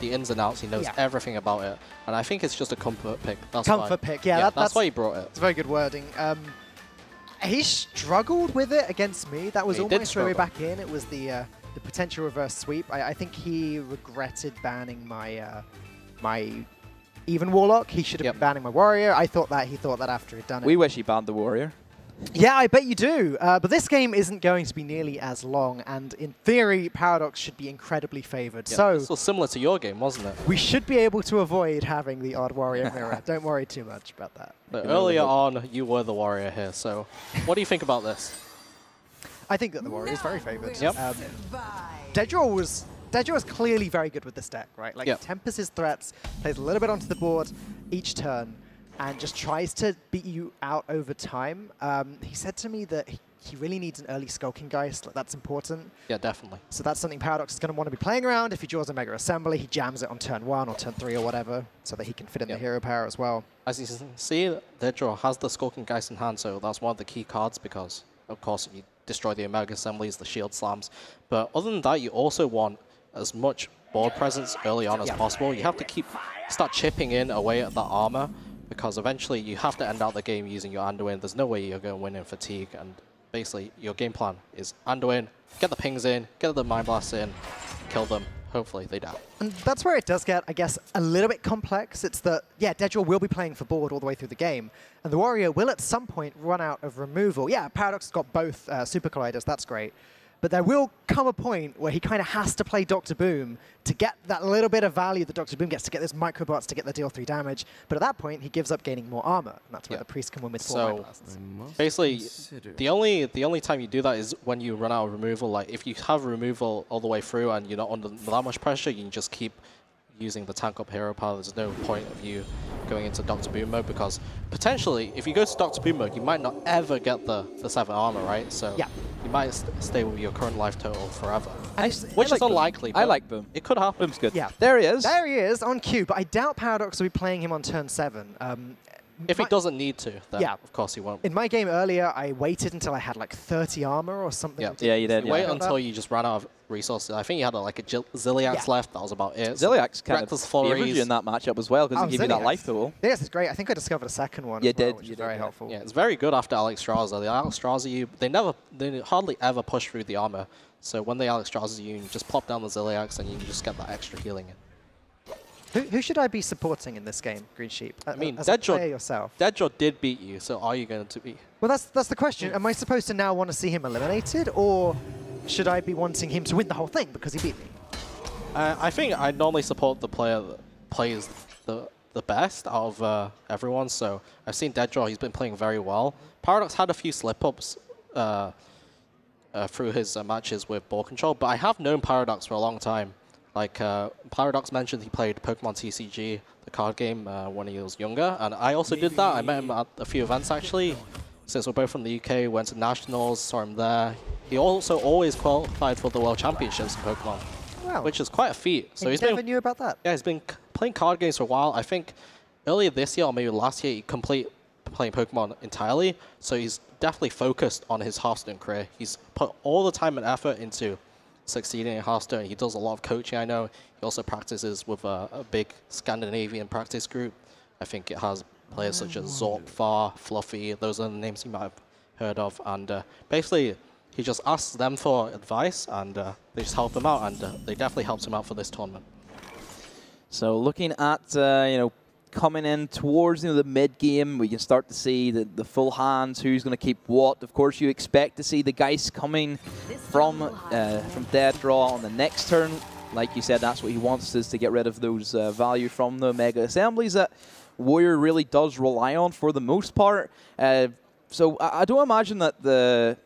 the ins and outs. He knows everything about it. And I think it's just a comfort pick. That's comfort pick, yeah. That's why he brought it. It's very good wording. He struggled with it against me. That was almost my way back in. It was the potential reverse sweep. I think he regretted banning my my Even Warlock. He should have been banning my Warrior. He thought that after he'd done it. We wish he banned the Warrior. Yeah, I bet you do. But this game isn't going to be nearly as long, and in theory, Paradox should be incredibly favored. Yeah, so this was similar to your game, wasn't it? We should be able to avoid having the Odd Warrior mirror. Don't worry too much about that. But earlier on, you were the Warrior here, so what do you think about this? I think that the Warrior is very favored. Yep. DeadDraw was clearly very good with this deck, right? Like, tempers his threats, plays a little bit onto the board each turn, and just tries to beat you out over time. He said to me that he really needs an early Skulking Geist. Like, that's important. Yeah, definitely. So that's something Paradox is going to want to be playing around. If he draws a Mega Assembly, he jams it on turn 1 or turn 3 or whatever, so that he can fit in the hero power as well. As you can see, DeadDraw has the Skulking Geist in hand, so that's one of the key cards, because, of course, you destroy the Omega Assemblies, the Shield Slams. But other than that, you also want as much board presence early on as possible. You have to start chipping in away at the armor, because eventually you have to end out the game using your Anduin. There's no way you're going to win in fatigue, and basically your game plan is Anduin, get the pings in, get the Mind Blasts in, kill them. Hopefully they die. And that's where it does get, I guess, a little bit complex. It's that, yeah, DeadDraw will be playing for board all the way through the game, and the Warrior will at some point run out of removal. Yeah, Paradox has got both Super Colliders, that's great. But there will come a point where he kind of has to play Dr. Boom to get that little bit of value that Dr. Boom gets, to get those microbots, to get the deal 3 damage. But at that point, he gives up gaining more armor. And that's where the priest can win with 4 Mind Blasts. Basically, the only time you do that is when you run out of removal. Like, if you have removal all the way through and you're not under that much pressure, you can just keep using the tank up hero power. There's no point of you going into Dr. Boom mode, because potentially, if you go to Dr. Boom mode, you might not ever get the 7 armor, right? So you might stay with your current life total forever. Which is unlikely. I like Boom. It could happen. Boom's good. Yeah. There he is. There he is on cue, but I doubt Paradox will be playing him on turn 7. If he doesn't need to, then of course he won't. In my game earlier, I waited until I had like 30 armor or something. Yeah, you did. Wait until you just ran out of resources. I think you had like a Zilliax left. That was about it. Zilliax kind of favored you in that matchup as well, because it gave you that life tool. Yes, it's great. I think I discovered a second one. You as well, did. which is very helpful. Yeah, it's very good after Alex Straza. The Alex Straza you, they hardly ever push through the armor. So when they Alex Straza you, can just plop down the Zilliax and you can just get that extra healing in. Who should I be supporting in this game, Green Sheep? I mean, DeadDraw did beat you, so are you going to be? Well, that's the question. Am I supposed to now want to see him eliminated, or should I be wanting him to win the whole thing because he beat me? I think I normally support the player that plays the best out of everyone. So I've seen DeadDraw; he's been playing very well. Paradox had a few slip-ups through his matches with ball control, but I have known Paradox for a long time. Like, Paradox mentioned he played Pokemon TCG, the card game, when he was younger. And I also did that. I met him at a few events, actually. Since we're both from the UK, went to Nationals, saw him there. He also always qualified for the World Championships in Pokemon, which is quite a feat. So he never knew about that. Yeah, he's been playing card games for a while. I think earlier this year, or maybe last year, he completed playing Pokemon entirely. So he's definitely focused on his Hearthstone career. He's put all the time and effort into succeeding in Hearthstone. He does a lot of coaching, I know. He also practices with a big Scandinavian practice group. I think it has players such as Zork, Far, Fluffy. Those are the names you might have heard of. And basically, he just asks them for advice, and they just help him out. And they definitely helped him out for this tournament. So looking at, coming in towards the mid game, we can start to see the full hands, who's going to keep what. Of course, you expect to see the Geist coming from DeadDraw on the next turn. Like you said, that's what he wants, is to get rid of those value from the Mega Assemblies that Warrior really does rely on for the most part. So I don't imagine that the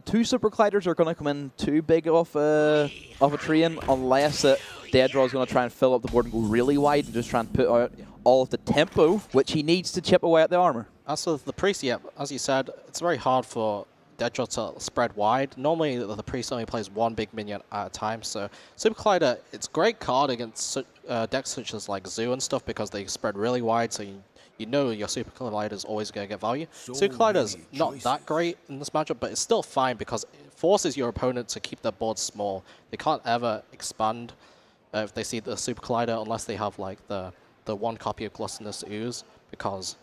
2 Super Colliders are going to come in too big of a train, unless DeadDraw is going to try and fill up the board and go really wide and just try and put out all of the tempo, which he needs to chip away at the armor. As for the Priest, as you said, it's very hard for DeadDraw to spread wide. Normally, the Priest only plays 1 big minion at a time, so Super Collider, it's a great card against decks such as like Zoo and stuff, because they spread really wide, so you know your Super Collider is always going to get value. Super Collider's not that great in this matchup, but it's still fine because it forces your opponent to keep their board small. They can't ever expand if they see the Super Collider, unless they have like the 1 copy of Gluttonous Ooze, because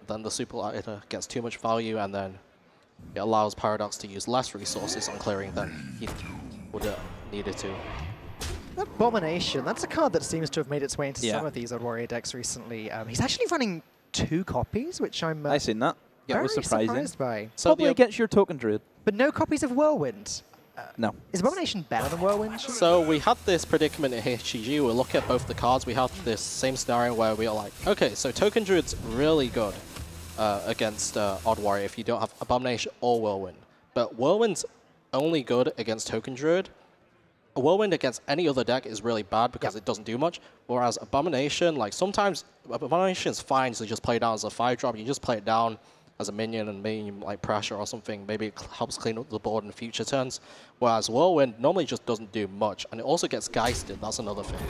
then the Super Collider gets too much value, and then it allows Paradox to use less resources on clearing than he would have needed to. Abomination, that's a card that seems to have made its way into some of these Odd Warrior decks recently. He's actually running 2 copies, which I'm I seen that. Yeah, it was surprising. Surprised by. So probably against your Token Druid. But no copies of Whirlwind. No. Is Abomination better than Whirlwind? So we had this predicament in HGG. We'll look at both the cards. We had this same scenario where we are like, okay, so Token Druid's really good against Odd Warrior if you don't have Abomination or Whirlwind. But Whirlwind's only good against Token Druid. A Whirlwind against any other deck is really bad because it doesn't do much. Whereas Abomination, like sometimes Abomination's fine to just play down as a 5-drop. You just play it down as a minion and maybe like pressure or something. Maybe it helps clean up the board in future turns. Whereas Whirlwind normally just doesn't do much, and it also gets Geisted. That's another thing.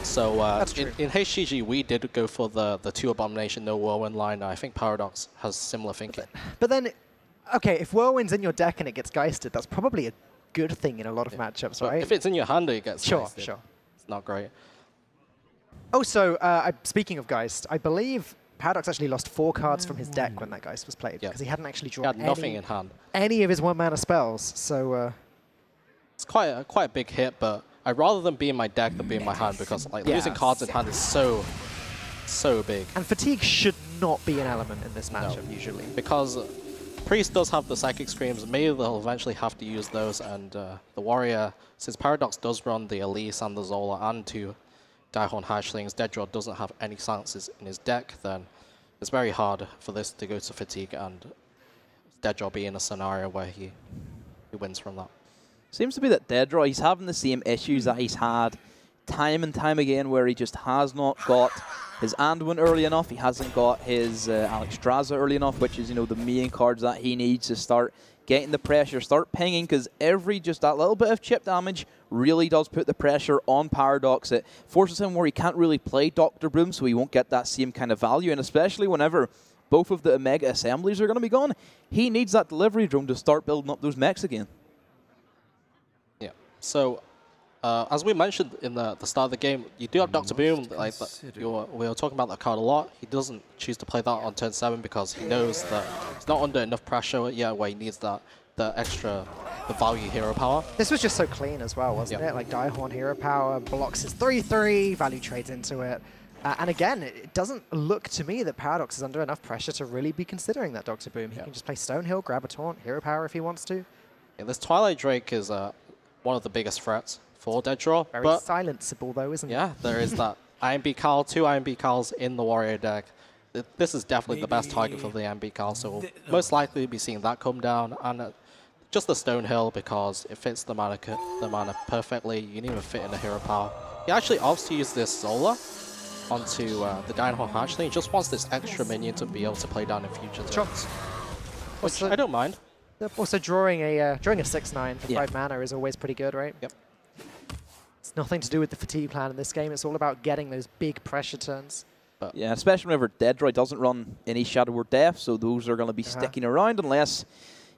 So in HGG, we did go for the 2 Abomination, no Whirlwind line. I think Paradox has similar thinking. But then, okay, if Whirlwind's in your deck and it gets Geisted, that's probably a good thing in a lot of matchups, right? If it's in your hand, it gets Geisted. Sure. It's not great. Oh, so speaking of Geist, I believe Paradox actually lost 4 cards from his deck when that Geist was played, because he hadn't actually drawn nothing in hand. Any of his 1-mana spells. So it's quite a big hit, but I'd rather them be in my deck than be in my hand, because like losing cards in hand is so big. And fatigue should not be an element in this matchup usually, because Priest does have the Psychic Screams. Maybe they'll eventually have to use those. And the Warrior, since Paradox does run the Elise and the Zola and 2 Daihorn Hatchlings, DeadDraw doesn't have any silences in his deck, then it's very hard for this to go to Fatigue and DeadDraw be in a scenario where he wins from that. Seems to be that DeadDraw, he's having the same issues that he's had time and time again, where he just has not got his Anduin early enough. He hasn't got his Alexstrasza early enough, which is, you know, the main cards that he needs to start getting the pressure, start pinging, because just that little bit of chip damage really does put the pressure on Paradox. It forces him where he can't really play Dr. Boom, so he won't get that same kind of value, and especially whenever both of the Omega assemblies are going to be gone, he needs that delivery drone to start building up those mechs again. Yeah, so as we mentioned in the start of the game, you do have Dr. Boom. Like we were talking about that card a lot. He doesn't choose to play that on turn 7 because he knows that he's not under enough pressure yet where he needs the value hero power. This was just so clean as well, wasn't it? Like Daihorn hero power blocks his 3/3, value trades into it. And again, it doesn't look to me that Paradox is under enough pressure to really be considering that Dr. Boom. He can just play Stonehill, grab a taunt, hero power if he wants to. Yeah, this Twilight Drake is one of the biggest threats for DeadDraw. Very silenceable though, isn't it? Yeah, there is that IMB Carl, 2 IMB Carls in the Warrior deck. This is definitely the best target for the IMB Carl, so we'll most likely be seeing that come down. And just the Stonehill, because it fits the mana perfectly. You can even fit in the hero power. He actually opts to use this Zola onto the Daihorn Hatchling. He just wants this extra minion to be able to play down in future turns. Which I don't mind. Also drawing a 6/9 for 5 mana is always pretty good, right? Yep. It's nothing to do with the fatigue plan in this game. It's all about getting those big pressure turns. But yeah, especially whenever DeadDraw doesn't run any Shadow or Death, so those are going to be sticking around unless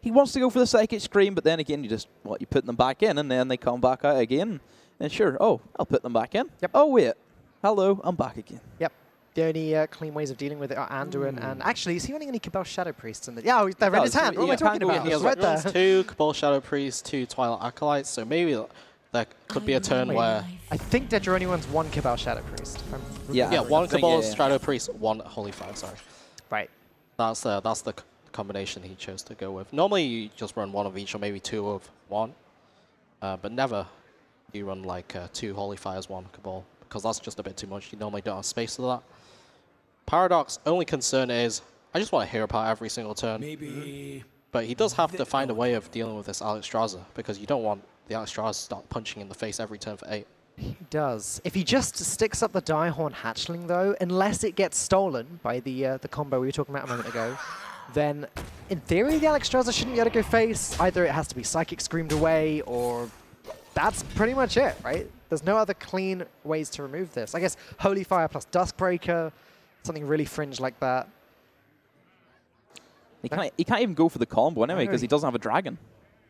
he wants to go for the Psychic Scream. But then again, you put them back in, and then they come back out again. And sure, oh, I'll put them back in. Yep. Oh wait, hello, I'm back again. Yep. The only clean ways of dealing with it are Anduin and actually, is he running any Cabal Shadow Priests in the? Yeah, they're in his hand. What am I talking about? He has right there. 2 Cabal Shadow Priests, 2 Twilight Acolytes, so maybe there could be a turn where I think DeadDraw only runs 1 Cabal Shadow Priest. Yeah, 1 Cabal Shadow Priest, 1 Holy Fire. Sorry. Right. That's the combination he chose to go with. Normally you just run 1 of each, or maybe 2 of 1, but never you run like 2 Holy Fires, 1 Cabal, because that's just a bit too much. You normally don't have space for that. Paradox only concern is I just want a hero power every single turn. Maybe. But he does have to find a way of dealing with this Alexstrasza, because you don't want the Alexstrasza to start punching in the face every turn for 8. He does. If he just sticks up the Daihorn Hatchling, though, unless it gets stolen by the combo we were talking about a moment ago, then in theory the Alexstrasza shouldn't be able to go face. Either it has to be Psychic Screamed away, or that's pretty much it, right? There's no other clean ways to remove this. I guess Holy Fire plus Duskbreaker, something really fringe like that. He can't even go for the combo anyway, because he doesn't have a dragon.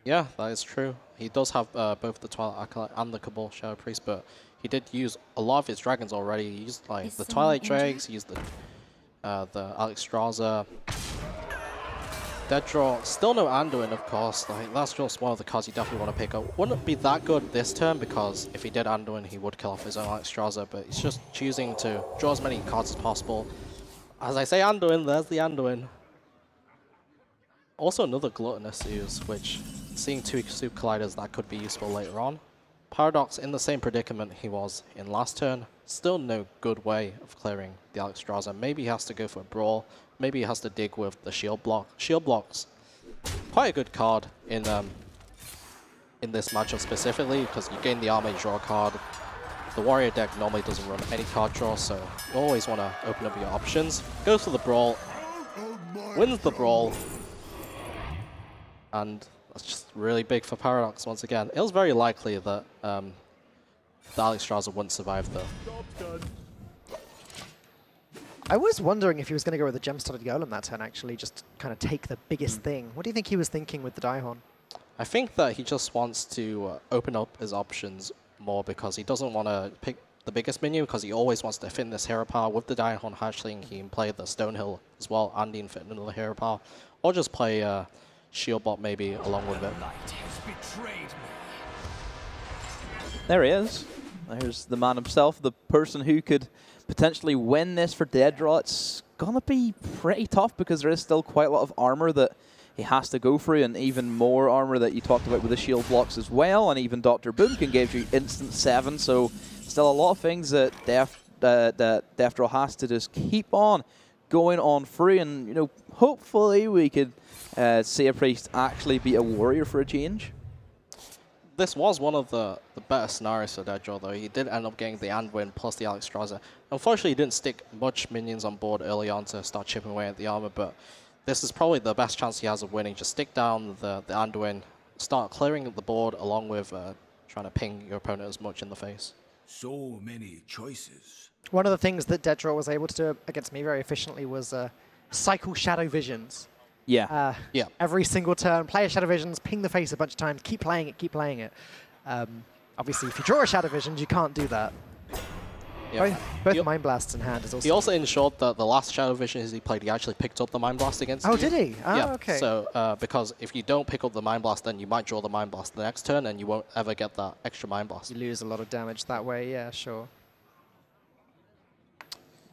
Yeah, that is true. He does have both the Twilight Acolyte and the Cabal Shadow Priest, but he did use a lot of his dragons already. He used like the Twilight Drakes, he used the Alexstrasza. DeadDraw, still no Anduin, of course. Like, that's just one of the cards you definitely want to pick up. Wouldn't be that good this turn, because if he did Anduin, he would kill off his own Alexstrasza, but he's just choosing to draw as many cards as possible. As I say Anduin, there's the Anduin. Also another Gluttonous use, which, seeing 2 Soup Colliders, that could be useful later on. Paradox in the same predicament he was in last turn. Still no good way of clearing the Alexstrasza. Maybe he has to go for a Brawl. Maybe he has to dig with the Shield Block. Shield Block's quite a good card in this matchup specifically, because you gain the armor, you draw a card. The Warrior deck normally doesn't run any card draw, so you always want to open up your options. Goes for the Brawl, wins the Brawl, and that's just really big for Paradox once again. It was very likely that the Alexstrasza wouldn't survive though. I was wondering if he was going to go with the Gem-Studded Golem that turn, actually, just kind of take the biggest thing. What do you think he was thinking with the Daihorn? I think that he just wants to open up his options more, because he doesn't want to pick the biggest menu, because he always wants to fit in this hero power. With the Daihorn Hatchling, he can play the Stonehill as well, and he can fit another hero power. Or just play Shield Bot maybe along with it. There he is. There's the man himself, the person who could potentially win this for DeadDraw. It's going to be pretty tough, because there is still quite a lot of armor that he has to go through, and even more armor that you talked about with the shield blocks as well, and even Dr. Boom can give you instant 7, so still a lot of things that DeadDraw has to just keep on going on through, and you know, hopefully we could see a Priest actually beat a Warrior for a change. This was one of the better scenarios for DeadDraw, though. He did end up getting the Anduin plus the Alexstrasza. Unfortunately, he didn't stick much minions on board early on to start chipping away at the armor, but this is probably the best chance he has of winning. Just stick down the Anduin, start clearing the board along with trying to ping your opponent as much in the face. So many choices. One of the things that DeadDraw was able to do against me very efficiently was cycle Shadow Visions. Yeah. Yeah. Every single turn, play a Shadow Visions, ping the face a bunch of times, keep playing it, keep playing it. Obviously, if you draw a Shadow Visions, you can't do that. Yeah. Both Mind Blasts in hand is also... He also ensured that the last Shadow Visions he played, he actually picked up the Mind Blast against you. Oh, did he? Oh, yeah. okay. So, because if you don't pick up the Mind Blast, then you might draw the Mind Blast the next turn, and you won't ever get that extra Mind Blast. You lose a lot of damage that way, yeah, sure.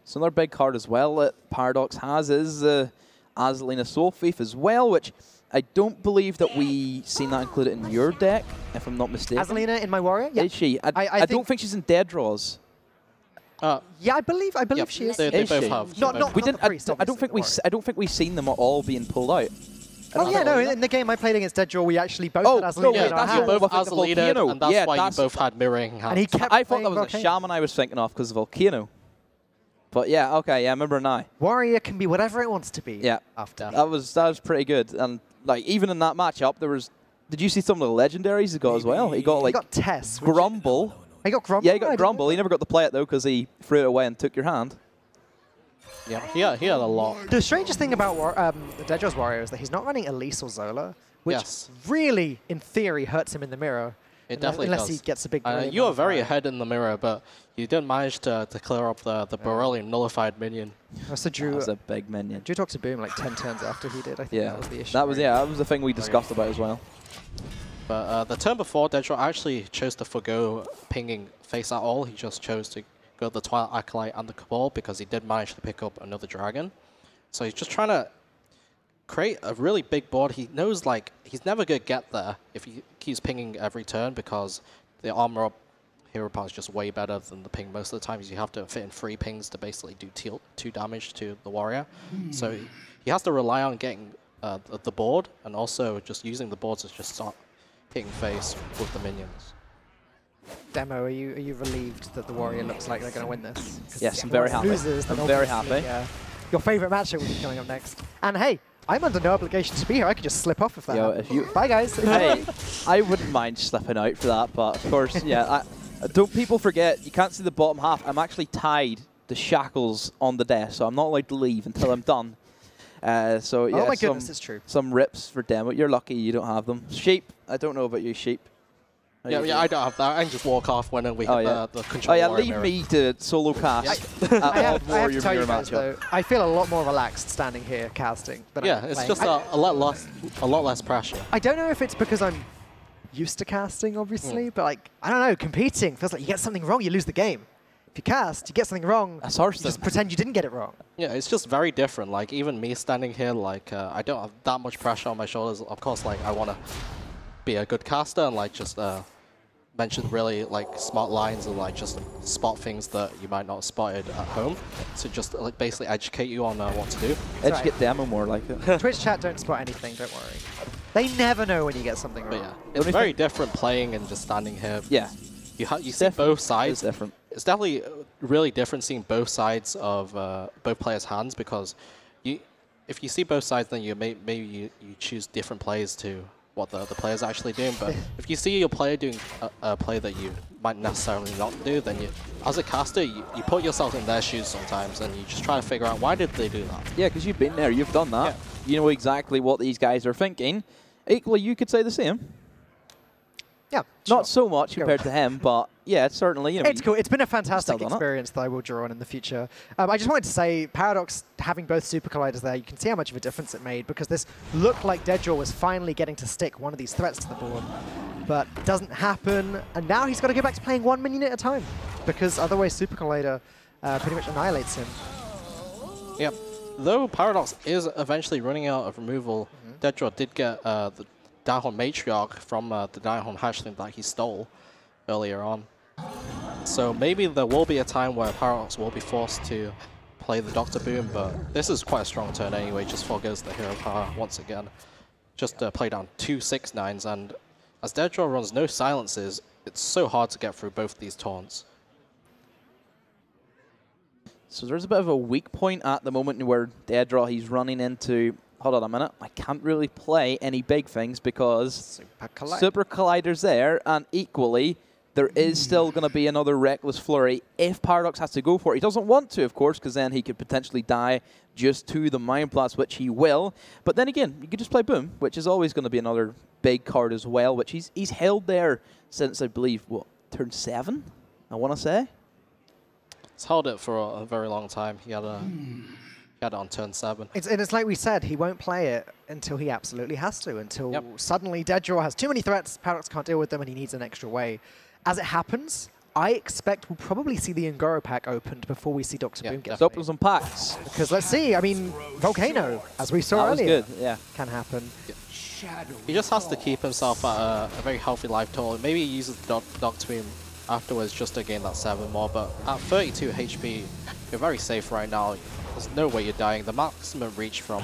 So another big card as well that Paradox has is Azalina Soul Thief as well, which I don't believe that we seen that included in your deck, if I'm not mistaken. Azalina in my Warrior? Yeah. Is she? I don't think she's in DeadDraws. Yeah, I believe she is. They Is both she? have. Not We didn't. the Priest, I don't think we. obviously, I don't think we've seen them all being pulled out. Oh yeah, no. In the game I played against DeadDraw, we actually both had Azalina no, in wait, our that's hand. your both I think the Azalina, Volcano. and that's Yeah, why that's- you both had mirroring hands. And he kept I thought playing that was Volcano. a Shaman I was thinking of because of Volcano. But yeah, okay, yeah, I remember now. Warrior can be whatever it wants to be. Yeah, After. that was pretty good. And like even in that matchup, there was. Did you see some of the legendaries he got as well? He got like He got Tess. Grumble. He got Grumble? Yeah, he I got didn't Grumble. know He never got to play it though because he threw it away and took your hand. Yeah, he had a lot. The strangest thing about DeadDraw's Warrior is that he's not running Elise or Zola, which really, in theory, hurts him in the mirror. It definitely unless does. he gets a big. You are very ahead in the mirror, but you didn't manage to clear up the Beryllium nullified minion. So Drew, That was a big minion. Drew talked to Boom like 10 turns after he did. I think Yeah, that was the issue. that was the thing we discussed about as well. But the turn before, DeadDraw actually chose to forgo pinging face at all. He just chose to go the Twilight Acolyte and the Cabal because he did manage to pick up another dragon. So he's just trying to create a really big board. He knows like he's never going to get there if he keeps pinging every turn because the armor up hero part is just way better than the ping most of the times. You have to fit in 3 pings to basically do 2 damage to the warrior. So he has to rely on getting the board and also just using the board to just start hitting face with the minions. Demo, are you relieved that the Warrior looks like they're going to win this? Yes, I'm very happy. Loses, I'm then very obviously, happy. Your favourite matchup will be coming up next. And hey, I'm under no obligation to be here. I could just slip off if that Yo, happens. if you- Bye, guys. Hey, I wouldn't mind slipping out for that, but of course, yeah. Don't people forget, you can't see the bottom half. I'm actually tied to shackles on the desk, so I'm not allowed to leave until I'm done. So yeah, Oh my goodness, it's true. Some rips for demo. You're lucky you don't have them. Sheep, I don't know about you, Sheep. Yeah, I don't have that. I can just walk off when we hit the control. Oh yeah, warrior leave mirror. me to solo cast. I have to Warrior tell you mirror guys, matchup. though, I feel a lot more relaxed standing here casting than Yeah, I'm it's playing. just a lot less pressure. I don't know if it's because I'm used to casting, obviously, but like, I don't know, competing feels like you get something wrong, you lose the game. If you cast, you get something wrong, That's you Hearthstone. just pretend you didn't get it wrong. Yeah, it's just very different. Like even me standing here, like I don't have that much pressure on my shoulders. Of course, like I want to be a good caster and like just mention really like smart lines and like just spot things that you might not have spotted at home. So just like basically educate you on what to do. Educate demo more like it. Twitch chat don't spot anything, don't worry. They never know when you get something But wrong. yeah, it's very different playing and just standing here. Yeah. You see both sides. It's different. It's definitely really different seeing both sides of both players' hands because if you see both sides, then maybe you choose different plays to what the player's actually doing. But if you see your player doing a play that you might necessarily not do, then as a caster, you put yourself in their shoes sometimes and you just try to figure out why did they do that. Yeah, because you've been there, you've done that. Yeah. You know exactly what these guys are thinking. Equally, you could say the same. Yeah, Not so much compared to him, but yeah, it's certainly, you know. It's cool. It's been a fantastic still done it. experience that I will draw on in the future. I just wanted to say, Paradox having both Super Colliders there, you can see how much of a difference it made because this looked like DeadDraw was finally getting to stick one of these threats to the board, but it doesn't happen. And now he's got to go back to playing 1 minion at a time because otherwise Super Collider pretty much annihilates him. Yep. Though Paradox is eventually running out of removal DeadDraw did get the Daihon Matriarch from the Daihon Hatchling that he stole earlier on. So maybe there will be a time where Paradox will be forced to play the Dr. Boom, but this is quite a strong turn anyway, just forgoes the hero power once again. Just play down 2 6/9s, and as DeadDraw runs no silences, it's so hard to get through both these taunts. So there's a bit of a weak point at the moment where DeadDraw, he's running into, hold on a minute, I can't really play any big things because Super Collider's there, and equally, there is still going to be another Reckless Flurry if Paradox has to go for it. He doesn't want to, of course, because then he could potentially die just to the Mind Blast, which he will. But then again, you could just play Boom, which is always going to be another big card as well, which he's held there since, I believe, what, turn 7, I want to say? He's held it for a very long time. He had it on turn 7. And it's like we said, he won't play it until he absolutely has to, until suddenly DeadDraw has too many threats, Paradox can't deal with them, and he needs an extra way. As it happens, I expect we'll probably see the Ngoro pack opened before we see Dr. Boom get open some packs. Because let's see, I mean, Volcano, as we saw earlier, can happen. He just has to keep himself at a very healthy life total. Maybe he uses the Dr. Boom afterwards just to gain that 7 more, but at 32 HP, you're very safe right now. There's no way you're dying. The maximum reach from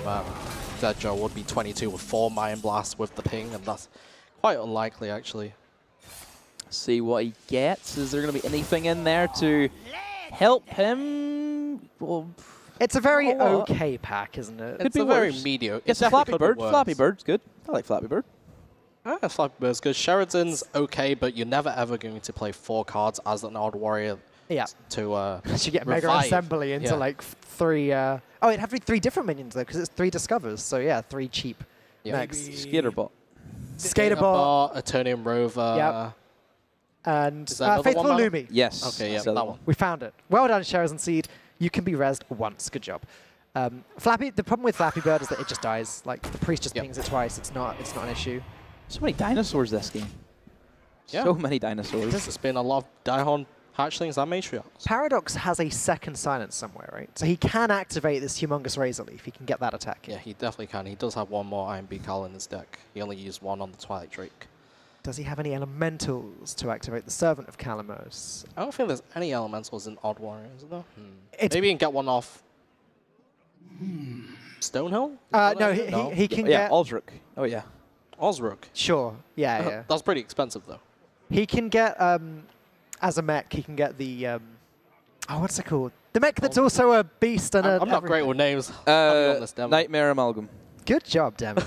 DeadDraw would be 22 with 4 Mind Blasts with the ping, and that's quite unlikely actually. See what he gets. Is there going to be anything in there to help him? Well, it's a very okay pack, isn't it? It's a very mediocre. It's a Flappy Bird. Flappy Bird's good. I like Flappy Bird. Flappy Bird's good. Sheridan's okay, but you're never ever going to play 4 cards as an Odd Warrior. Yeah. To you get Mega Assembly into like 3. Oh, it'd have to be 3 different minions though, because it's 3 discovers. So yeah, 3 cheap. Next. Skaterbot. Skaterbot. Eternium Rover. Yep. And Faithful Lumi. Yes. Okay, yeah, that one. We found it. Well done, Sherazan Seed. You can be rezzed once. Good job. The problem with Flappy Bird is that it just dies. Like the priest just pings it twice. It's not an issue. So many dinosaurs this game. Yeah. So many dinosaurs. There's been a lot of Daihon Hatchlings and Matriarchs. Paradox has a second silence somewhere, right? So he can activate this humongous Razor Leaf. He can get that attack. Yeah, he definitely can. He does have 1 more Iron Beak in his deck. He only used 1 on the Twilight Drake. Does he have any elementals to activate the Servant of Kalamos? I don't think there's any elementals in Odd Warrior, is there? Maybe you can get one off Stonehill? No, he can get... Osrook. Oh, yeah. Osrook? Sure, yeah. That's pretty expensive, though. He can get, as a mech, he can get the... what's it called? The mech that's also a beast and I'm not great with names. Nightmare Amalgam. Good job, Demi.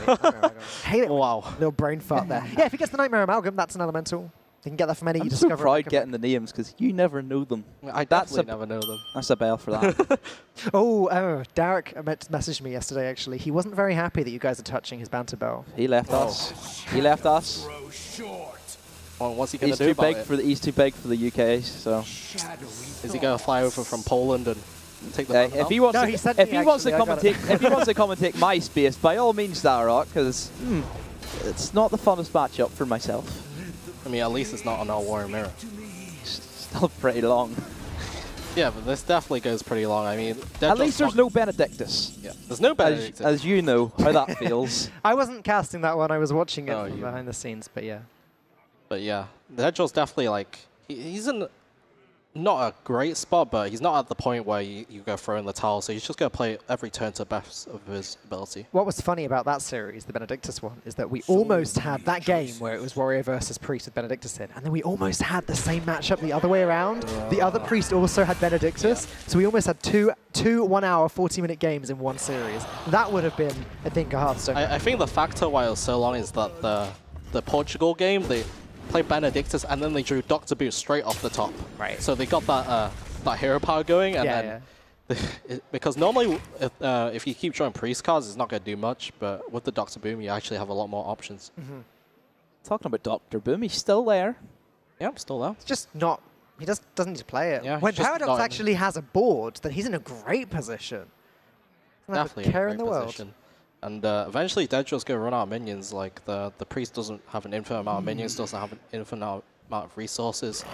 Hate it. Wow. Little brain fart there. Yeah, if he gets the Nightmare Amalgam, that's an elemental. You can get that from any I'm Discover. so proud getting the names because you never know them. I definitely never know them. That's a bell for that. Derek messaged me yesterday, actually. He wasn't very happy that you guys are touching his banter bell. He left us. He left us. Oh, what's he going to do about it? He's too big for the UK, so... Is he going to fly over from Poland and take the if he wants to commentate my space, by all means, Starrock, because it's not the funnest matchup for myself. I mean, at least it's not on our Warrior Mirror. Still pretty long. Yeah, but this definitely goes pretty long. I mean, at least there's no Benedictus. Yeah, there's no Benedictus. As you know how that feels. I wasn't casting that one. I was watching it from behind the scenes, but yeah. But yeah, DeadDraw's definitely like he's in not a great spot, but he's not at the point where you go throw in the towel. So he's just going to play every turn to the best of his ability. What was funny about that series, the Benedictus one, is that we almost had that game where it was Warrior versus Priest with Benedictus in, and then we almost had the same matchup the other way around. The other Priest also had Benedictus, so we almost had two 1 hour, 40-minute games in one series. That would have been, I think, a Hearthstone. I think the factor why it was so long is that the Portugal game, they played Benedictus and then they drew Dr. Boot straight off the top. Right. So they got that hero power going, and because normally if you keep drawing priest cards, it's not going to do much, but with the Dr. Boom, you actually have a lot more options. Talking about Dr. Boom, he's still there. Yeah, still there. It's just not. He just doesn't need to play it. Yeah, when Paradox actually has a board, then he's in a great position. Definitely care in a great position. And eventually, DeadDraw's going to run out of minions. Like, the priest doesn't have an infinite amount of minions, doesn't have an infinite amount of resources.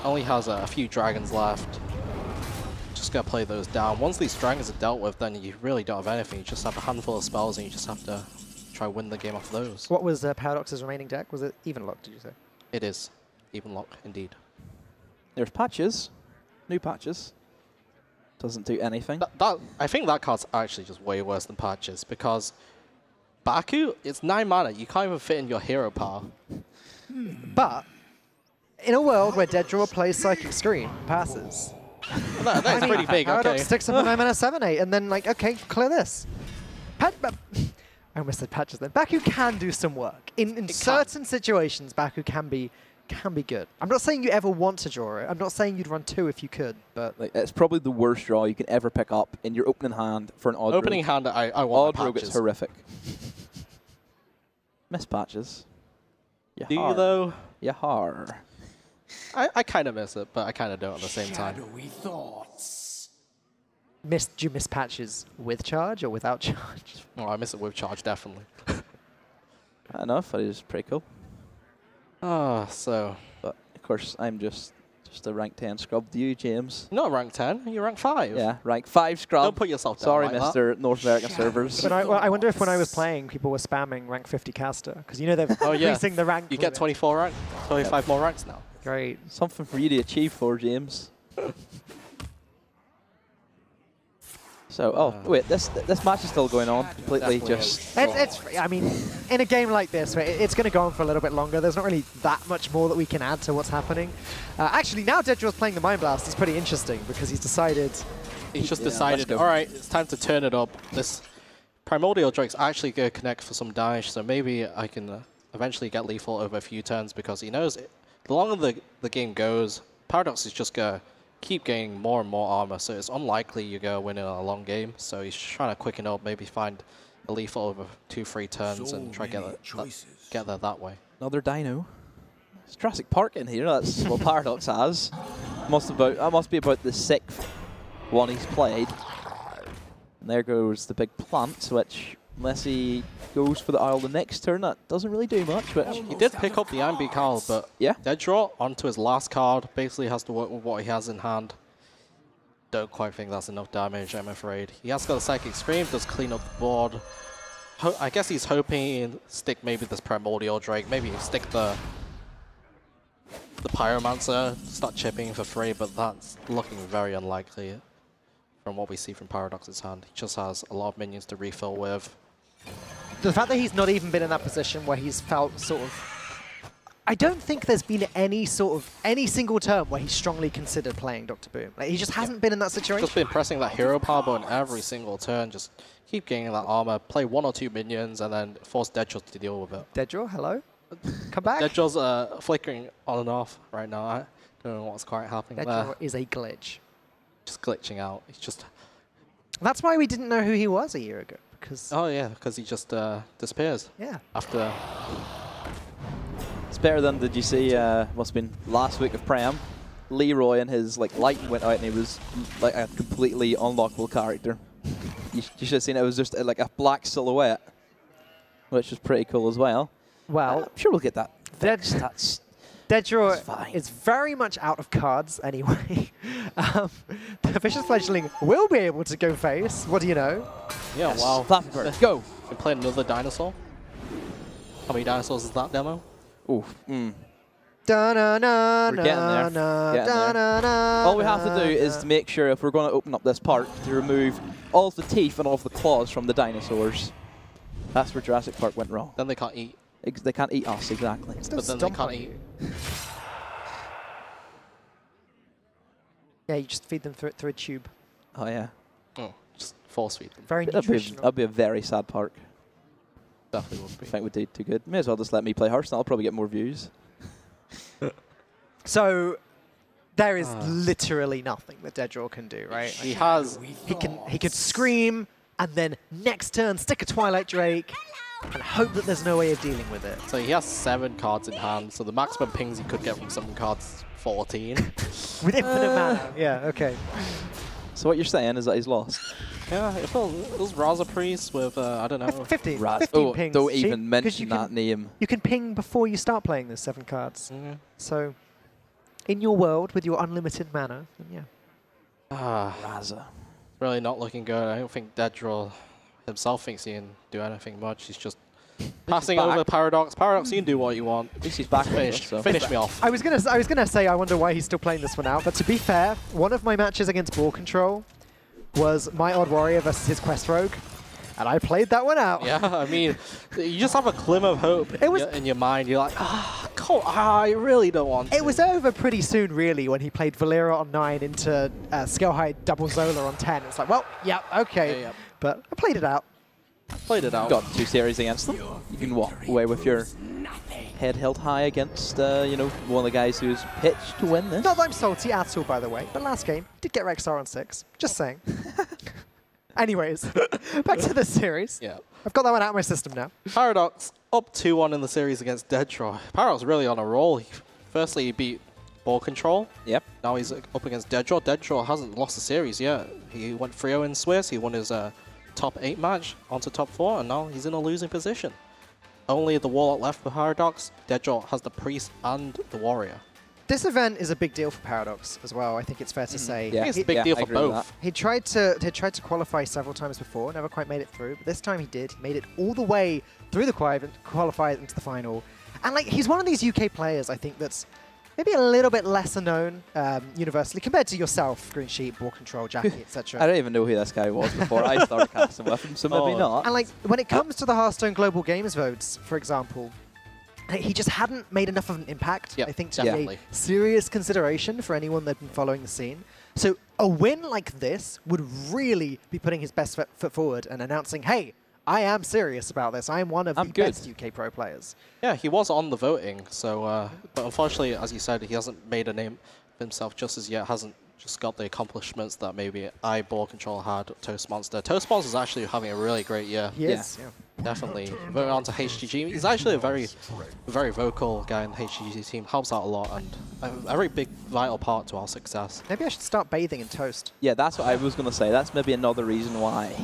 Only has a few dragons left. Just got to play those down. Once these dragons are dealt with, then you really don't have anything. You just have a handful of spells, and you just have to try try to win the game off those. What was Paradox's remaining deck? Was it even lock, did you say? It is even lock, indeed. There's patches. New patches. Doesn't do anything. I think that card's actually just way worse than patches because Baku, it's 9 mana. You can't even fit in your hero power. But in a world where DeadDraw plays Psychic Scream, passes. That's pretty big, Paradox okay. sticks up a 9 mana 7/8, and then like, okay, clear this. I almost said patches then. Baku can do some work. In certain situations, Baku can be good. I'm not saying you ever want to draw it. I'm not saying you'd run 2 if you could, but like, it's probably the worst draw you can ever pick up in your opening hand for an odd Opening hand, I want odd rogue. It's horrific. Miss patches. Do you though? Yahar. I kind of miss it, but I kind of don't at the same time. Shadowy thoughts. do you miss patches with charge or without charge? Oh, I miss it with charge, definitely. Enough. It is pretty cool. So. But of course, I'm just a rank 10 scrub. Do you, James? Not rank 10. You're rank 5. Yeah, rank 5 scrub. Don't put yourself down. Sorry, like Mr. North American servers. But I wonder if when I was playing, people were spamming rank 50 caster because you know they're increasing the rank. You get 24 rank, 25 more ranks now. Great. Something for you to achieve for, James. So, wait, this match is still going on. Completely just. I mean, in a game like this, it's going to go on for a little bit longer. There's not really that much more that we can add to what's happening. Actually, now DeadDraw's playing the Mind Blast is pretty interesting because he's decided. He's just decided, all right, it's time to turn it up. This Primordial Drake's actually going to connect for some damage, so maybe I can eventually get lethal over a few turns because he knows the longer the game goes, Paradox is just going to keep gaining more and more armor, so it's unlikely you're going to win in a long game. So he's trying to quicken up, maybe find a lethal over 2-3 turns and try to get there that way. Another dino. It's Jurassic Park in here. That's what Paradox has. That must be about the 6th one he's played. And there goes the big plant, which unless he goes for the Isle the next turn, that doesn't really do much. Which he did pick up the Iron Beak Owl, but yeah, DeadDraw onto his last card basically has to work with what he has in hand. Don't quite think that's enough damage, I'm afraid. He has got a Psychic Scream, does clean up the board. I guess he's hoping stick maybe this Primordial Drake, maybe stick the Pyromancer, start chipping for free, but that's looking very unlikely from what we see from Paradox's hand. He just has a lot of minions to refill with. The fact that he's not even been in that position where he's felt sort of... I don't think there's been any single turn where he's strongly considered playing Dr. Boom. Like, he just hasn't been in that situation. Just been pressing that hero power button every single turn, just keep gaining that armor, play 1 or 2 minions, and then force DeadDraw to deal with it. DeadDraw, hello? Come back. DeadDraw's flickering on and off right now. I don't know what's quite happening there. DeadDraw is a glitch. Just glitching out. It's just... That's why we didn't know who he was a year ago. Because oh yeah, because he just disappears. Yeah. After. It's better than, did you see, must have been last week of Prem? Leroy and his light went out and he was like a completely unlockable character. You should have seen it. It was just like a black silhouette, which was pretty cool as well. Well, I'm sure we'll get that fixed. DeadDraw is very much out of cards anyway. The Vicious Fledgling will be able to go face. What do you know? Yeah, yes. wow. Flappy go. Can play another dinosaur. How many dinosaurs is that demo? Ooh. We're getting there. All we have to do is to make sure if we're going to open up this park to remove all of the teeth and all of the claws from the dinosaurs. That's where Jurassic Park went wrong. Then they can't eat. They can't eat us, exactly. But then they can't eat. Yeah, you just feed them through a tube. Oh, yeah. Oh, just force feed them. Very nutritional. That'd be a very sad park. Definitely would be. I think we did too good. May as well just let me play Hearthstone. I'll probably get more views. So there is literally nothing that DeadDraw can do, right? He has. He could scream and then next turn stick a Twilight Drake and hope that there's no way of dealing with it. So he has 7 cards in hand. So the maximum pings he could get from 7 cards 14. With infinite mana. Yeah. Okay. So what you're saying is that he's lost. Yeah, it was Raza Priest with I don't know. 15 oh, pings. don't even mention that name. You can ping before you start playing the 7 cards. Yeah. So, in your world with your unlimited mana, then yeah. Raza. Really not looking good. I don't think DeadDraw himself thinks he can do anything much. He's just Passing over Paradox. Paradox, you can do what you want. At least he's back. Finish me off. I was gonna say I wonder why he's still playing this one out. But to be fair, one of my matches against Ball Control was my Odd Warrior versus his Quest Rogue, and I played that one out. Yeah, I mean, you just have a glimmer of hope in your mind. You're like, I really don't want to. It was over pretty soon, really, when he played Valera on 9 into Scale Height Double Zola on 10. It's like, well, yeah, okay. Yeah. But I played it out. Got 2 series against them. You can walk away with your head held high against, you know, one of the guys who's pitched to win this. Not that I'm salty at all, by the way, but last game, did get Rexstar on 6. Just saying. Anyways, back to the series. Yeah. I've got that one out of my system now. Paradox up 2-1 in the series against DeadDraw. Paradox really on a roll. Firstly, he beat Ball Control. Yep. Now he's up against DeadDraw. DeadDraw hasn't lost the series yet. He went 3-0 in Swiss. He won his top 8 match onto top 4, and now he's in a losing position. Only the Warlock left for Paradox. DeadDraw has the Priest and the Warrior. This event is a big deal for Paradox as well. I think it's fair to say. Yeah, it's a big deal for both. He tried to qualify several times before, never quite made it through. But this time he did. He made it all the way through the qualified into the final. And like he's one of these UK players, I think, that's maybe a little bit lesser known universally compared to yourself, Green Sheep, Ball Control, Jackie, etc. I don't even know who this guy was before I started casting with him, so maybe not. And like when it comes to the Hearthstone Global Games votes, for example, he just hadn't made enough of an impact, I think, to be a serious consideration for anyone that's been following the scene. So a win like this would really be putting his best foot forward and announcing, hey, I am serious about this. I am one of the best UK pro players. Yeah, he was on the voting, so but unfortunately, as you said, he hasn't made a name for himself just as yet, hasn't just got the accomplishments that maybe Ball Control had at Toast Monster. Toast Monster is actually having a really great year. He is, yeah. Definitely. Moving on to HGG, he's actually a very vocal guy in the HGG team, helps out a lot, and a very big, vital part to our success. Maybe I should start bathing in Toast. Yeah, that's what I was going to say. That's maybe another reason why.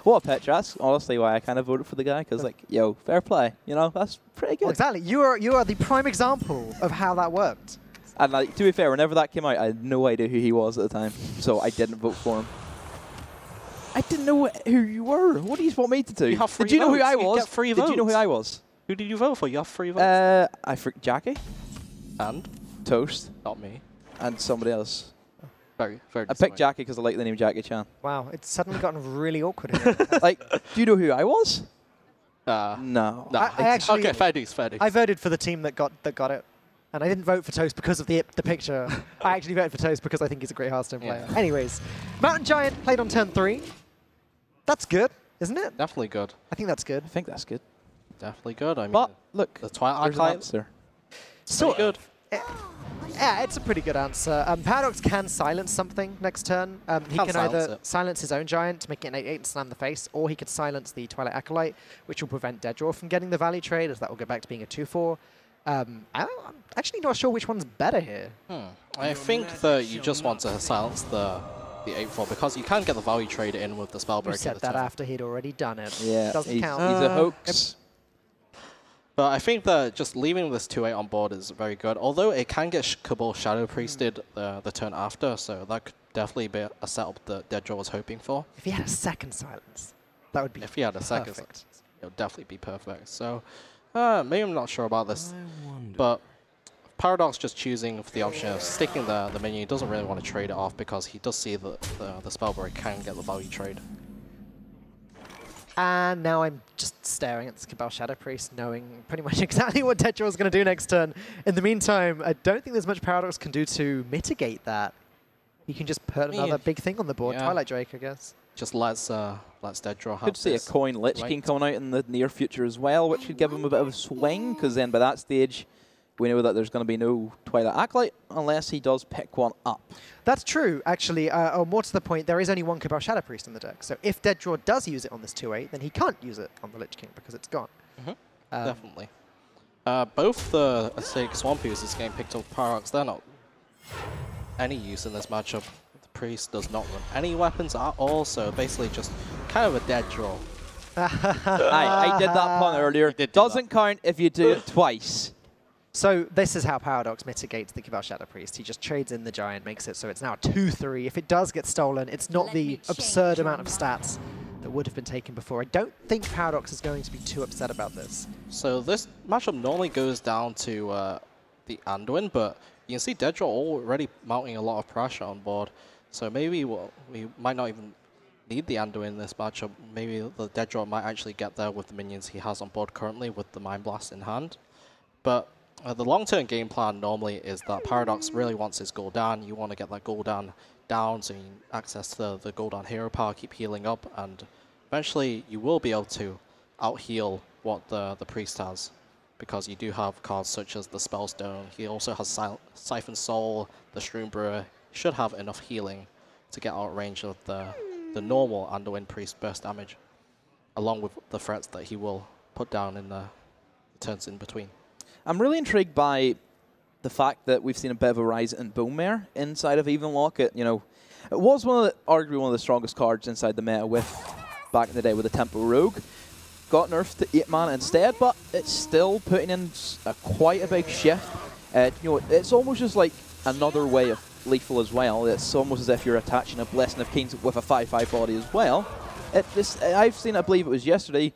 What a pitch. That's honestly why I kind of voted for the guy, because, like, yo, fair play. You know, that's pretty good. Well, exactly. You are the prime example of how that worked. And like, to be fair, whenever that came out, I had no idea who he was at the time, so I didn't vote for him. I didn't know who you were. What do you want me to do? You have free Did you know who I votes. was? You get free Did you know who votes. I was? Who did you vote for? You have free votes. Jackie. And? Toast. Not me. And somebody else. Very I picked Jackie because I like the name Jackie Chan. Wow, it's suddenly gotten really awkward here. Like, do you know who I was? No. No. I actually, okay, fair dues, fair dues. I voted for the team that got it. And I didn't vote for Toast because of the picture. I actually voted for Toast because I think he's a great Hearthstone player. Anyways, Mountain Giant played on turn 3. That's good, isn't it? Definitely good. I think that's good. I think that's good. Definitely good. I mean, But look, the Twilight there's an Archive. answer. So good. Yeah, it's a pretty good answer. Paradox can silence something next turn. He can either silence his own Giant to make it an 8/8 and slam the face, or he could silence the Twilight Acolyte, which will prevent DeadDraw from getting the value trade, as that will go back to being a 2/4. I'm actually not sure which one's better here. I think that you just want to silence the 8/4 because you can get the value trade in with the Spellbreaker. You said that after he'd already done it. Yeah, doesn't count. He's a hoax. But I think that just leaving this 2/8 on board is very good, although it can get Cabal Shadow Priested the turn after, so that could definitely be a setup that DeadDraw was hoping for. If he had a second silence, that would be If he had a second perfect. silence, it would definitely be perfect. So maybe I'm not sure about this, but Paradox just choosing for the option of sticking the minion. He doesn't really want to trade it off because he does see that the Spellbreaker can get the value trade. And now I'm just staring at this Cabal Shadow Priest, knowing pretty much exactly what DeadDraw is going to do next turn. In the meantime, I don't think there's much Paradox can do to mitigate that. He can just put another big thing on the board, Twilight Drake, I guess. Just lets DeadDraw have Could see a coin Lich King coming out in the near future as well, which could give him a bit of a swing, because then by that stage, we know that there's going to be no Twilight Acolyte unless he does pick one up. That's true, actually. Or more to the point, there is only one Cabal Shadow Priest in the deck. So if DeadDraw does use it on this 2/8, then he can't use it on the Lich King because it's gone. Definitely. Both the Acidic Swampies is getting picked up with Paradox. They're not any use in this matchup. The Priest does not run any weapons at all, so basically just kind of a dead draw. I did that pun earlier. Doesn't count if you do it twice. So this is how Paradox mitigates the Cabal Shadow Priest. He just trades in the Giant, makes it so it's now a 2/3. If it does get stolen, it's not the absurd amount of stats that would have been taken before. I don't think Paradox is going to be too upset about this. So this matchup normally goes down to the Anduin, but you can see DeadDraw already mounting a lot of pressure on board. So maybe we might not even need the Anduin in this matchup. Maybe the DeadDraw might actually get there with the minions he has on board currently with the Mind Blast in hand. But the long-term game plan normally is that Paradox really wants his Gul'dan. You want to get that Gul'dan down so you can access the Gul'dan hero power, keep healing up, and eventually you will be able to out-heal what the Priest has, because you do have cards such as the Spellstone. He also has Siphon Soul, the Shroom Brewer. He should have enough healing to get out of range of the normal Anduin Priest burst damage, along with the threats that he will put down in the turns in between. I'm really intrigued by the fact that we've seen a bit of a rise in Bone Mare inside of Evenlock. It was arguably one of the strongest cards inside the meta back in the day with the Tempo Rogue. Got nerfed to 8 mana instead, but it's still putting in quite a big shift. It's almost just like another way of lethal as well. It's almost as if you're attaching a Blessing of Kings with a 5/5 body as well. I've seen, I believe it was yesterday,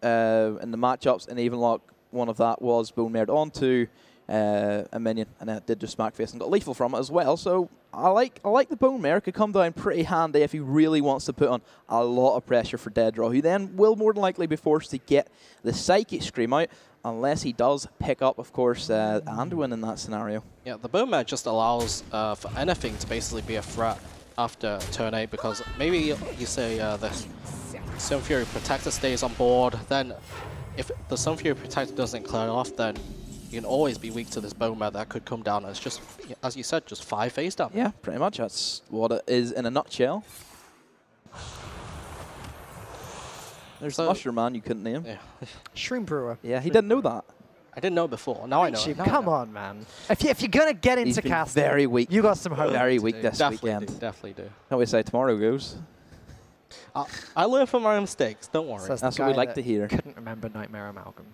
in the matchups in Evenlock, one of that was Bone Mared onto a minion, and it did just smack face and got lethal from it as well. So I like the Bone Mare. Could come down pretty handy if he really wants to put on a lot of pressure for DeadDraw, who then will more than likely be forced to get the Psychic Scream out, unless he does pick up, of course, Anduin in that scenario. Yeah, the Bone Mare just allows for anything to basically be a threat after turn 8, because maybe you say the Sun Fury Protector stays on board, then if the Sun Fury Protector doesn't clear off, then you can always be weak to this Bone Mare that could come down as just, as you said, just 5 face down. Yeah, pretty much. That's what it is in a nutshell. There's the Mushroom Man you couldn't name. Yeah. Shroom Brewer. Yeah, he didn't know that. I didn't know before. Now I know. Come on, man. If you're going to get into casting, very weak. You got some hope. Very weak this weekend. Definitely do. How we say tomorrow goes. I learn from my mistakes. Don't worry. Says That's what we like to hear. Couldn't remember Nightmare Amalgam.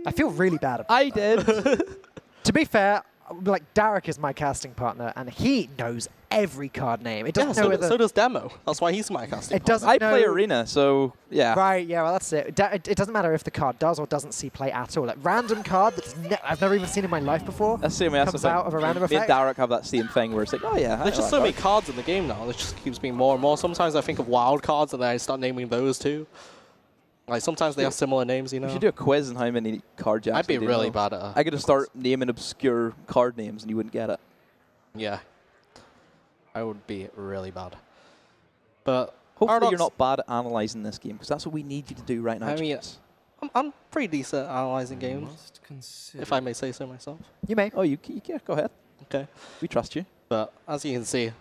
I feel really bad about I that. did. To be fair, like Derek is my casting partner, and he knows every card name. It doesn't know so does Demo. That's why he's my casting partner. I play Arena, so yeah. Right, yeah, well that's it. It doesn't matter if the card does or doesn't see play at all. Like random card that I've never even seen in my life before. That's the comes out of a random effect. Me and Derek have that same thing where it's like, oh yeah. There's just so many cards in the game now. There just keeps being more and more. Sometimes I think of wild cards and then I start naming those too. Like sometimes they have similar names, you know. You should do a quiz on how many cards you I'd be actually really know. bad at it. I could just start naming obscure card names and you wouldn't get it. Yeah. I would be really bad. But hopefully you're not bad at analysing this game, because that's what we need you to do right now. I mean, I'm pretty decent at analysing games, if I may say so myself. You may. Oh, you can. Go ahead. Okay. We trust you. But as you can see,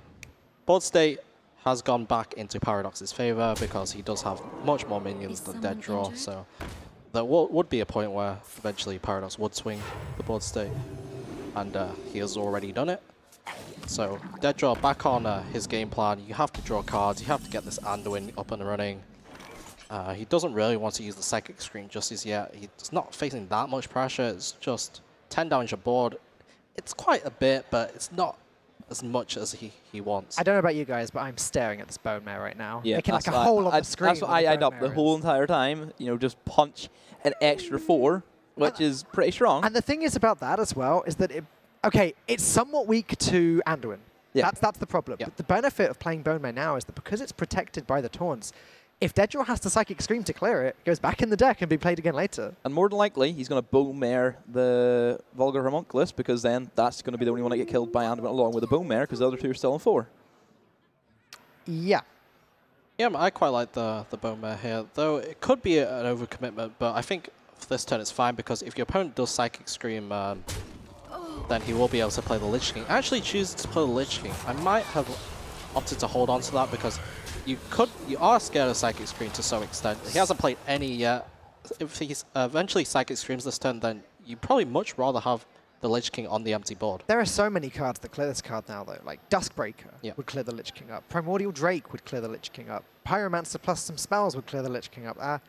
board state has gone back into Paradox's favour because he does have much more minions than DeadDraw, so there would be a point where eventually Paradox would swing the board state, and he has already done it. So DeadDraw back on his game plan. You have to draw cards, you have to get this Anduin up and running. He doesn't really want to use the Psychic Screen just as yet. He's not facing that much pressure. It's just 10 damage a board. It's quite a bit, but it's not as much as he wants. I don't know about you guys, but I'm staring at this Bone Mare right now. Yeah, making like a hole on the screen. That's what I eyed up the whole entire time. You know, just punch an extra 4, which is pretty strong. And the thing is about that as well is that it's somewhat weak to Anduin. Yeah. That's the problem. Yeah. But the benefit of playing Bone Mare now is that because it's protected by the taunts, if DeadDraw has to Psychic Scream to clear it, it goes back in the deck and be played again later. And more than likely, he's going to Bone Mare the Vulgar Homunculus, because then that's going to be the only one to get killed by Anduin along with the Bone Mare, because the other 2 are still on 4. Yeah. Yeah, I quite like the Bone Mare here, though it could be an overcommitment, but I think for this turn it's fine, because if your opponent does Psychic Scream, then he will be able to play the Lich King. I actually choose to play the Lich King. I might have opted to hold on to that, because you are scared of Psychic Scream to some extent. He hasn't played any yet. If he's eventually Psychic Screams this turn, then you'd probably much rather have the Lich King on the empty board. There are so many cards that clear this card now, though. Like Duskbreaker would clear the Lich King up. Primordial Drake would clear the Lich King up. Pyromancer plus some spells would clear the Lich King up.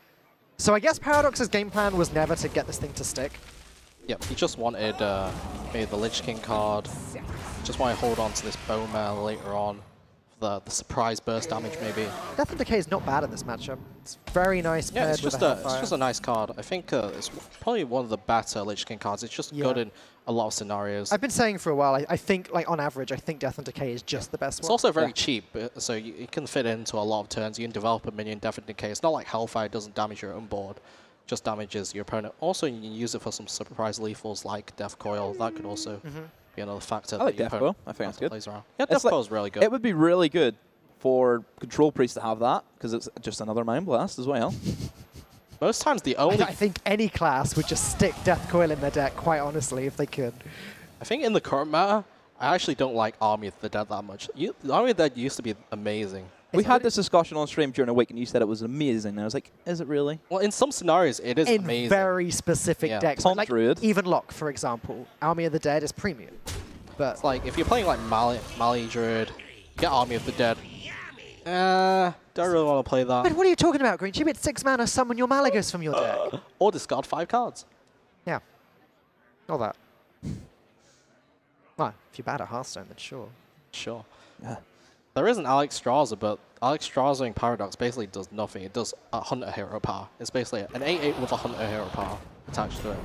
So I guess Paradox's game plan was never to get this thing to stick. Yep, he just wanted maybe the Lich King card. Just want to hold on to this Bone Mare later on. the surprise burst damage maybe. Death and Decay is not bad in this matchup. It's very nice. Yeah, it's paired just with it's just a nice card. I think it's probably one of the better Lich King cards. It's just good in a lot of scenarios. I've been saying for a while, I think, like on average, I think Death and Decay is just the best one. It's also very cheap, so you can fit into a lot of turns. You can develop a minion, Death and Decay. It's not like Hellfire, it doesn't damage your own board, just damages your opponent. Also, you can use it for some surprise lethals like Death Coil. That could also be another factor. I like Death Coil. I think that's good. Plays around. Yeah, Death Coil is really good. It would be really good for Control Priest to have that, because it's just another Mind Blast as well. Most times the only... I think any class would just stick Death Coil in their deck, quite honestly, if they could. I think in the current meta, I actually don't like Army of the Dead that much. The Army of the Dead used to be amazing. We had this discussion on stream during a week, and you said it was amazing. And I was like, is it really? Well, in some scenarios, it is amazing. In very specific decks. Pump Like Druid. even Lock, for example. Army of the Dead is premium. But it's like, if you're playing like Mali Druid, you get Army of the Dead. Don't really want to play that. But what are you talking about, Green? You hit 6 mana, summon your Malagos from your deck. Or discard 5 cards. Yeah. All that. Well, if you're bad at Hearthstone, then sure. Sure. Yeah. There is an Alex Straza, but Alex Strazaing Paradox basically does nothing. It does a Hunter Hero power. It's basically an 8/8 with a Hunter Hero power attached to it.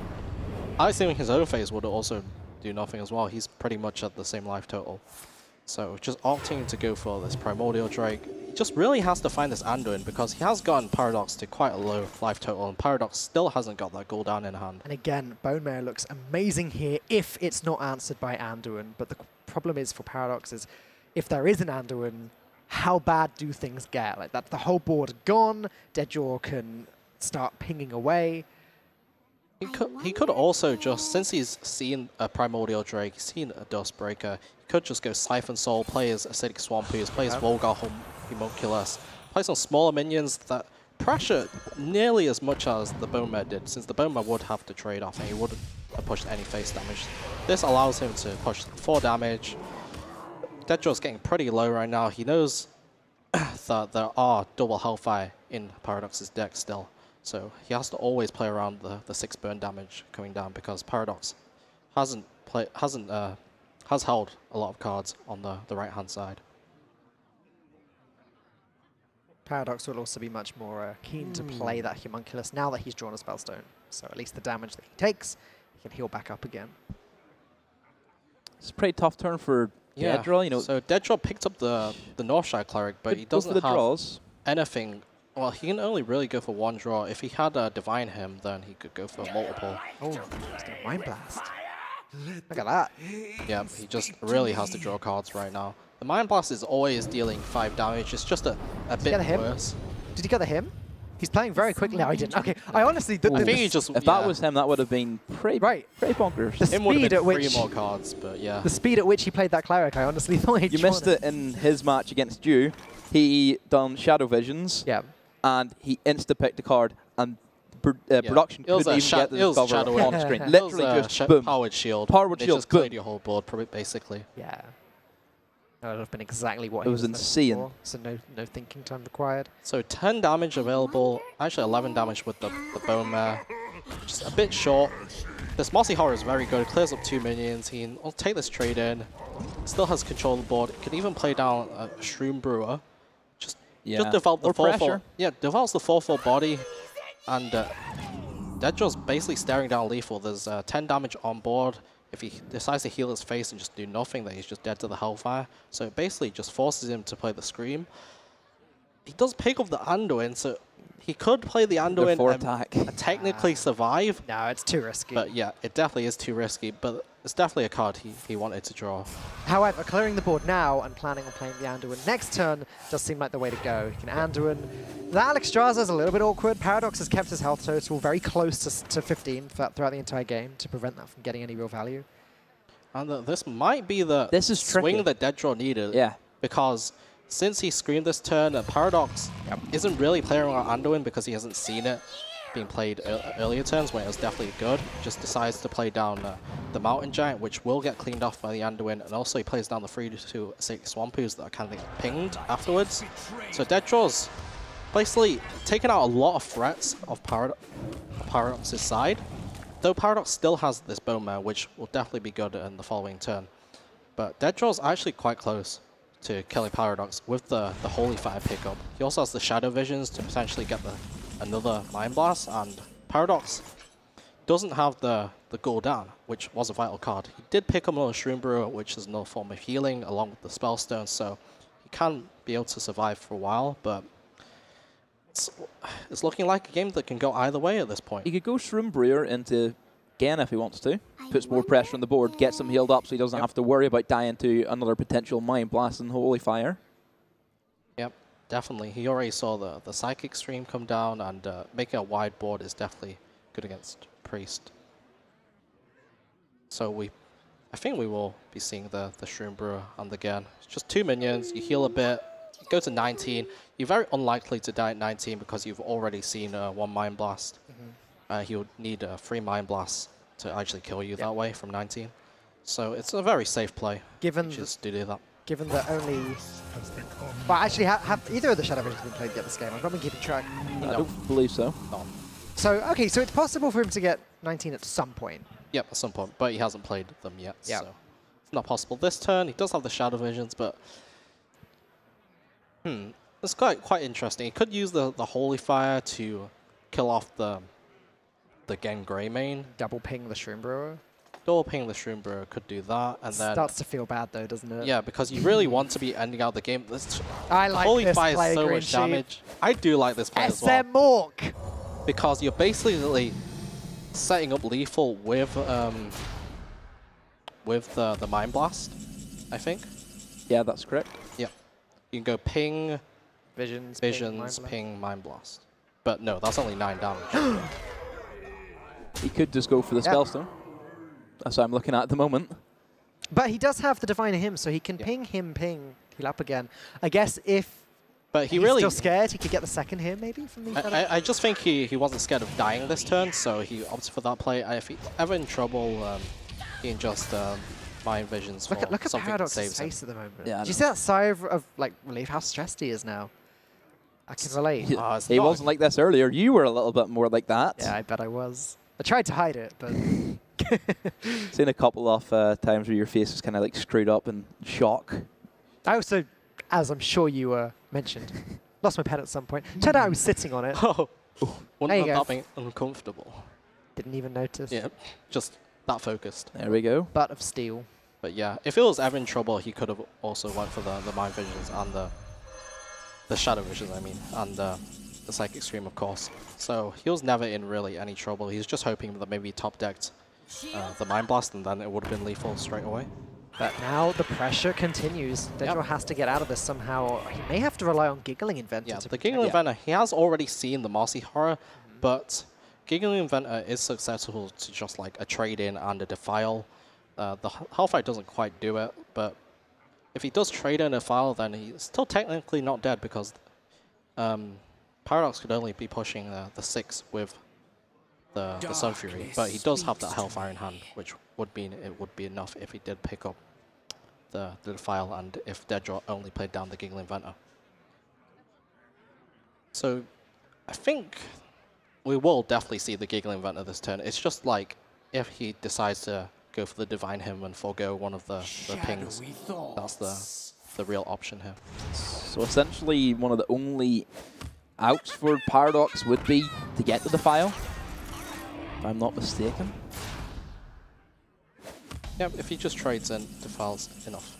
Alex doing his own phase would also do nothing as well. He's pretty much at the same life total. So just opting to go for this Primordial Drake. He just really has to find this Anduin because he has gotten Paradox to quite a low life total, and Paradox still hasn't got that Gul'dan in hand. And again, Bone Marrow looks amazing here if it's not answered by Anduin. But the problem is for Paradox is if there is an Anduin, how bad do things get? Like that, the whole board gone. DeadDraw can start pinging away. He could also just, since he's seen a Primordial Drake, he's seen a Dustbreaker, he could just go Siphon Soul, play his Acidic Swampooze, play his Volgar Homunculus, play some smaller minions that pressure nearly as much as the Bone Mare did, since the Bone Mare would have to trade off and he wouldn't have pushed any face damage. This allows him to push 4 damage. DeadDraw's getting pretty low right now. He knows that there are double Hellfire in Paradox's deck still. So he has to always play around the 6 burn damage coming down because Paradox has held a lot of cards on the right hand side. Paradox will also be much more keen to play that Homunculus now that he's drawn a Spellstone. So at least the damage that he takes, he can heal back up again. It's a pretty tough turn for DeadDraw, you know. So DeadDraw picked up the Northshire Cleric, but he doesn't have anything. Well, he can only really go for 1 draw. If he had a Divine Hymn, then he could go for multiple. Oh, he's got a Mind Blast. Look at that. Yeah, he just really has to draw cards right now. The Mind Blast is always dealing 5 damage. It's just a bit worse. Did he get the him? He's playing very quickly. No, he didn't. Okay, I honestly... I think he just... If that was him, that would have been pretty bonkers. The speed at which... 3 more cards, but yeah. The speed at which he played that Cleric, I honestly thought he'd You missed it in his match against you. He done Shadow Visions. Yeah. And he insta-picked the card, and production couldn't even get the discover on screen. Literally just boom. Powered shield. Powered shield, just cleared your whole board, basically. Yeah. That would have been exactly what it was insane. For, so no thinking time required. So 10 damage available. Actually 11 damage with the Bone Mare. Just a bit short. This Mossy Horror is very good. It clears up 2 minions. He'll take this trade in. Still has control of the board. Can even play down a Shroom Brewer. Just develop the 4/4. Yeah, develops the 4/4 body, and DeadDraw's basically staring down lethal. There's 10 damage on board. If he decides to heal his face and just do nothing, then he's just dead to the Hellfire. So it basically just forces him to play the Scream. He does pick up the Anduin, so he could play the Anduin and technically survive. No, it's too risky. But yeah, it definitely is too risky. But it's definitely a card he wanted to draw. However, clearing the board now and planning on playing the Anduin next turn does seem like the way to go. He can Anduin. The Alex Straza is a little bit awkward. Paradox has kept his health total very close to 15 throughout the entire game to prevent that from getting any real value. And this might be the swing that DeadDraw needed. Yeah. Because since he screamed this turn, Paradox isn't really playing around Anduin because he hasn't seen it being played earlier turns when it was definitely good. Just decides to play down the Mountain Giant, which will get cleaned off by the Anduin, and also he plays down the 3/2 Swampoos that are kind of pinged afterwards. So DeadDraw's basically taken out a lot of threats of Paradox's side, though Paradox still has this Bone Mare, which will definitely be good in the following turn. But DeadDraw's actually quite close to killing Paradox with the Holy Fire pickup. He also has the Shadow Visions to potentially get another Mind Blast, and Paradox doesn't have the Gul'dan, which was a vital card. He did pick up another Shroom Brewer, which is another form of healing, along with the Spellstone, so he can be able to survive for a while, but it's looking like a game that can go either way at this point. He could go Shroom Brewer into Gen if he wants to. Puts more pressure on the board, gets him healed up so he doesn't have to worry about dying to another potential Mind Blast and Holy Fire. Yep, definitely. He already saw the Psychic Stream come down, and making a wide board is definitely good against Priest. So I think we will be seeing the Shroom Brewer and the Gen. It's just 2 minions, you heal a bit, you go to 19. You're very unlikely to die at 19 because you've already seen 1 Mind Blast. He would need 3 Mind Blasts to actually kill you that way from 19. So it's a very safe play. Given just to do that. Given that only... But actually, have either of the Shadow Visions been played yet this game? I've not been keeping track. I don't believe so. No. So, okay, so it's possible for him to get 19 at some point. Yep, at some point, but he hasn't played them yet, Yep. so it's not possible this turn. He does have the Shadow Visions, but it's quite interesting. He could use the Holy Fire to kill off the Gen Grey main. Double ping the Shroom Brewer. Double ping the Shroom Brewer could do that, and then starts to feel bad though, doesn't it? Yeah, because you really want to be ending out the game. I like Holy this Fire play, is so Green much Sheep. damage. I do like this play as well. SM Mork! Because you're basically setting up lethal with the Mind Blast, I think. Yeah, that's correct. Yep. You can go ping, Visions, ping, Mind Blast. But no, that's only 9 damage. He could just go for the Spellstone. That's what I'm looking at the moment. But he does have the Divine Hymn, so he can ping, heal up again. I guess if but he's still scared, he could get the second hymn maybe from the I just think he wasn't scared of dying this turn, so he opted for that play. If he's ever in trouble, he can just Mind Visions for look at something that Paradox's saves him. face at the moment. Yeah, do you see that sigh of like relief? How stressed he is now. I can relate. He wasn't like this earlier. You were a little bit more like that. Yeah, I bet I was. I tried to hide it, but... Seen a couple of times where your face was kind of like screwed up in shock. I also, as I'm sure you mentioned, lost my pen at some point. Turned out I was sitting on it. Oh, wouldn't There that be uncomfortable? Didn't even notice. Yeah, just that focused. There we go. Butt of steel. But yeah, if it was ever in trouble, he could have also went for the Mind Visions and the Shadow Visions, I mean, and the Psychic Stream, of course. So he was never in really any trouble. He's just hoping that maybe top decked the Mind Blast, and then it would have been lethal straight away. But now the pressure continues. DeadDraw has to get out of this somehow. He may have to rely on Giggling Inventor. Yeah, the Giggling Inventor, he has already seen the Mossy Horror, but Giggling Inventor is susceptible to just like a trade-in and a Defile. The Hellfire doesn't quite do it, but if he does trade in a Defile, then he's still technically not dead because Paradox could only be pushing the 6 with the Sun Fury, but he does have that Hellfire in hand, which would mean it would be enough if he did pick up the Defile and if DeadDraw only played down the Giggling Inventor. So I think we will definitely see the Giggling Inventor this turn. It's just like if he decides to go for the Divine Hymn and forego one of the pings, that's the real option here. So essentially one of the only outs for Paradox would be to get the Defile, if I'm not mistaken. Yeah, if he just trades in, Defile's enough.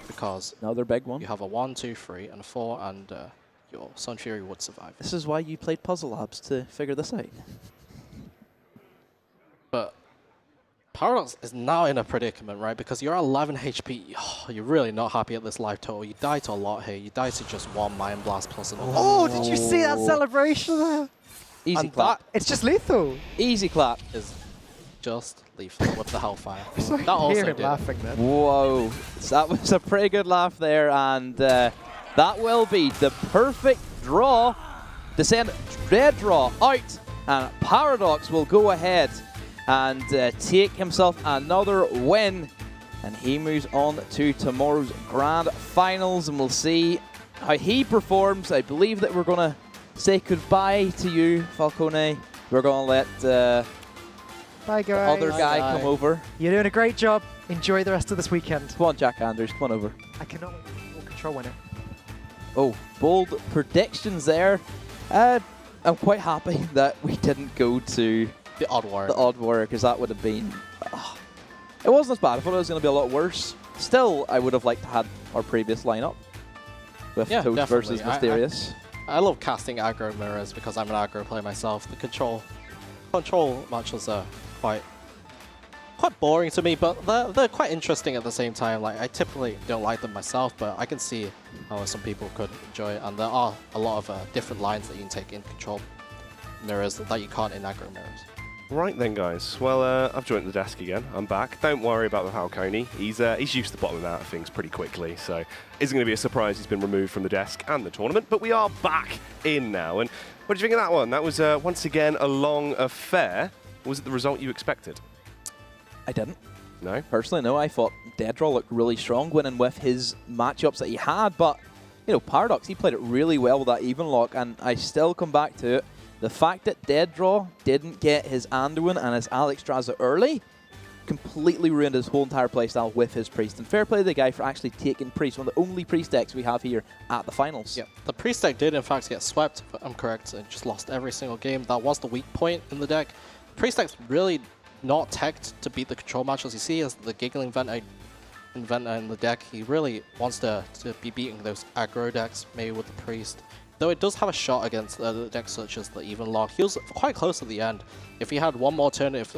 Because another big one. You have a 1, 2, 3, and a 4, and your Sun Fury would survive. This is why you played Puzzle Labs, to figure this out. But Paradox is now in a predicament, right? Because you're at 11 HP. Oh, you're really not happy at this life total. You die to a lot here. You die to just 1 Mind Blast plus another. Oh, did you see that celebration there? Easy and clap. It's just lethal. Easy clap. Is just lethal with the Hellfire. Sorry, that also hear him did. laughing then. Whoa. So that was a pretty good laugh there, and that will be the perfect draw to send DeadDraw out, and Paradox will go ahead and take himself another win, and he moves on to tomorrow's grand finals, and we'll see how he performs. I believe that we're going to say goodbye to you, Falcone. We're going to let Bye, the guys. other guy come over. You're doing a great job. Enjoy the rest of this weekend. Come on, Jack Andrews, come on over. I cannot wait to talk control winner. Oh, bold predictions there. I'm quite happy that we didn't go to The Odd Warrior. the Odd Warrior, because that would have been... it wasn't as bad. I thought it was going to be a lot worse. Still, I would have liked to have our previous lineup with Toast definitely. versus Mysterious. I love casting aggro mirrors because I'm an aggro player myself. The control matches are quite boring to me, but they're quite interesting at the same time. Like, I typically don't like them myself, but I can see how some people could enjoy it. And there are a lot of different lines that you can take in control mirrors that you can't in aggro mirrors. Right then, guys. Well, I've joined the desk again. I'm back. Don't worry about the Falcone. He's used to bottoming out of things pretty quickly, so isn't going to be a surprise he's been removed from the desk and the tournament. But we are back in now. And what did you think of that one? That was once again a long affair. Was it the result you expected? I didn't. No? Personally, no. I thought DeadDraw looked really strong winning with his matchups that he had, but, you know, Paradox, he played it really well with that even lock, and I still come back to it. The fact that DeadDraw didn't get his Anduin and his Alexstrasza early completely ruined his whole entire playstyle with his Priest. And fair play to the guy for actually taking Priest, one of the only Priest decks we have here at the finals. Yeah, the Priest deck did in fact get swept, if I'm correct. It just lost every single game. That was the weak point in the deck. Priest deck's really not teched to beat the control matches. You see as the Giggling Inventor in the deck, he really wants to be beating those aggro decks, maybe with the Priest. Though it does have a shot against the decks such as the Even Lock. He was quite close at the end. If he had one more turn, if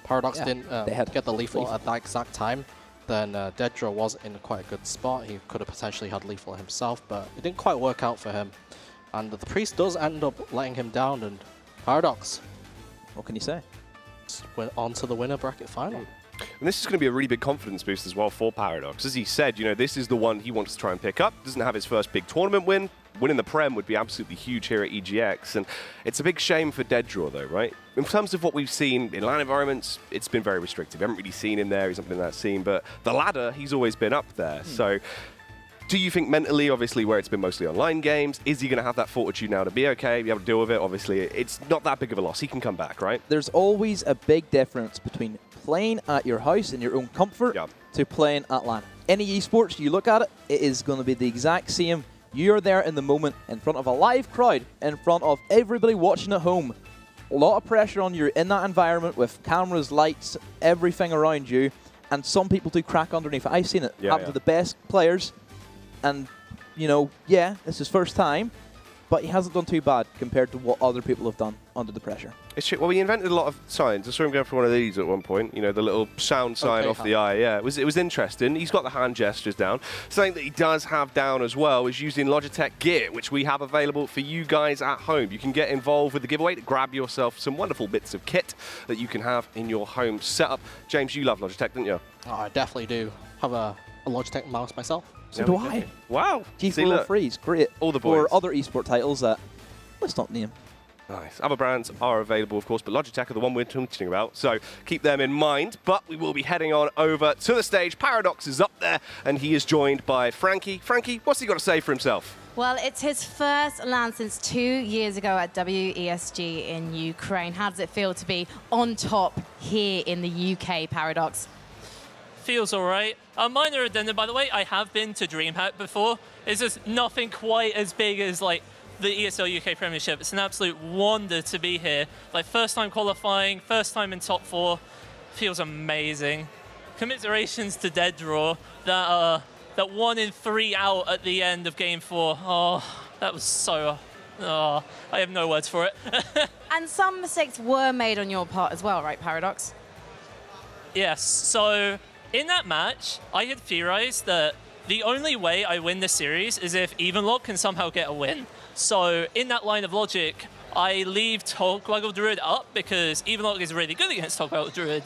Paradox didn't get the lethal at that exact time, then DeadDraw was in quite a good spot. He could have potentially had lethal himself, but it didn't quite work out for him. And the Priest does end up letting him down, and Paradox, What can you say? went on to the winner bracket final. And this is going to be a really big confidence boost as well for Paradox. As he said, you know, this is the one he wants to try and pick up. Doesn't have his first big tournament win. Winning the Prem would be absolutely huge here at EGX. And it's a big shame for DeadDraw, though, right? In terms of what we've seen in LAN environments, it's been very restrictive. We haven't really seen him there. He's not been in that scene. But the ladder, he's always been up there. So do you think mentally, obviously, where it's been mostly online games, is he going to have that fortitude now to be okay, be able to deal with it? Obviously, it's not that big of a loss. He can come back, right? There's always a big difference between playing at your house in your own comfort to playing at LAN. Any esports, you look at it, it is going to be the exact same. You're there in the moment, in front of a live crowd, in front of everybody watching at home. A lot of pressure on you in that environment with cameras, lights, everything around you, and some people do crack underneath it. I've seen it happen to the best players, and, you know, yeah, it's his first time, but he hasn't done too bad compared to what other people have done under the pressure. It's true. Well, we invented a lot of signs. I saw him going for one of these at one point. You know, the little sound sign off the eye. Yeah, it was interesting. He's got the hand gestures down. Something that he does have down as well is using Logitech gear, which we have available for you guys at home. You can get involved with the giveaway to grab yourself some wonderful bits of kit that you can have in your home setup. James, you love Logitech, didn't you? Oh, I definitely do. Have a Logitech mouse myself. So do I. Wow. G4 Freeze, great. All the boys. Or other esport titles that, let's not name. Nice. Other brands are available, of course, but Logitech are the one we're talking about, so keep them in mind. But we will be heading on over to the stage. Paradox is up there, and he is joined by Frankie. Frankie, what's he got to say for himself? Well, it's his first LAN since 2 years ago at WESG in Ukraine. How does it feel to be on top here in the UK, Paradox? Feels all right. A minor addendum, by the way, I have been to DreamHack before. It's just nothing quite as big as, like, the ESL UK Premiership. It's an absolute wonder to be here. Like, first time qualifying, first time in top 4. Feels amazing. Commiserations to DeadDraw that 1 in 3 out at the end of game 4. Oh, that was so... Oh, I have no words for it. And some mistakes were made on your part as well, right, Paradox? Yes, so in that match, I had theorized that the only way I win this series is if Evenlock can somehow get a win. So in that line of logic, I leave Togwaggle Druid up because Evenlock is really good against Togwaggle Druid.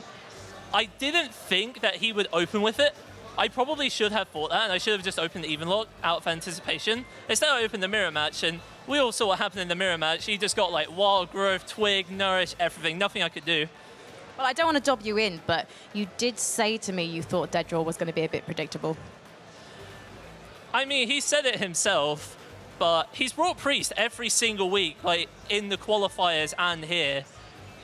I didn't think that he would open with it. I probably should have thought that, and I should have just opened the Evenlock out of anticipation. Instead, I opened the mirror match, and we all saw what happened in the mirror match. He just got like Wild Growth, Twig, Nourish, everything, nothing I could do. Well, I don't want to dob you in, but you did say to me you thought DeadDraw was going to be a bit predictable. I mean, he said it himself, but he's brought Priest every single week, like in the qualifiers and here.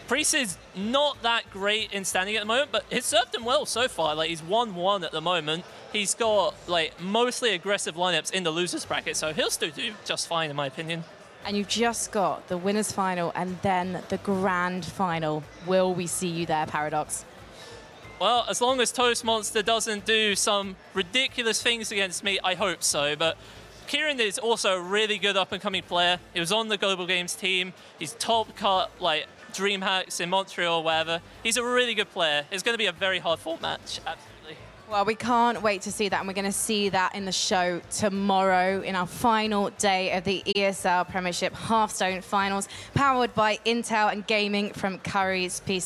Priest is not that great in standing at the moment, but he's served him well so far. Like, he's 1-1 at the moment. He's got, like, mostly aggressive lineups in the losers bracket, so he'll still do just fine, in my opinion. And you've just got the winners final and then the grand final. Will we see you there, Paradox? Well, as long as Toast Monster doesn't do some ridiculous things against me, I hope so. But Kieran is also a really good up-and-coming player. He was on the Global Games team. He's top cut, like, DreamHacks in Montreal or wherever. He's a really good player. It's going to be a very hard-fought match, absolutely. Well, we can't wait to see that, and we're going to see that in the show tomorrow in our final day of the ESL Premiership Hearthstone Finals, powered by Intel and gaming from Curry's PC.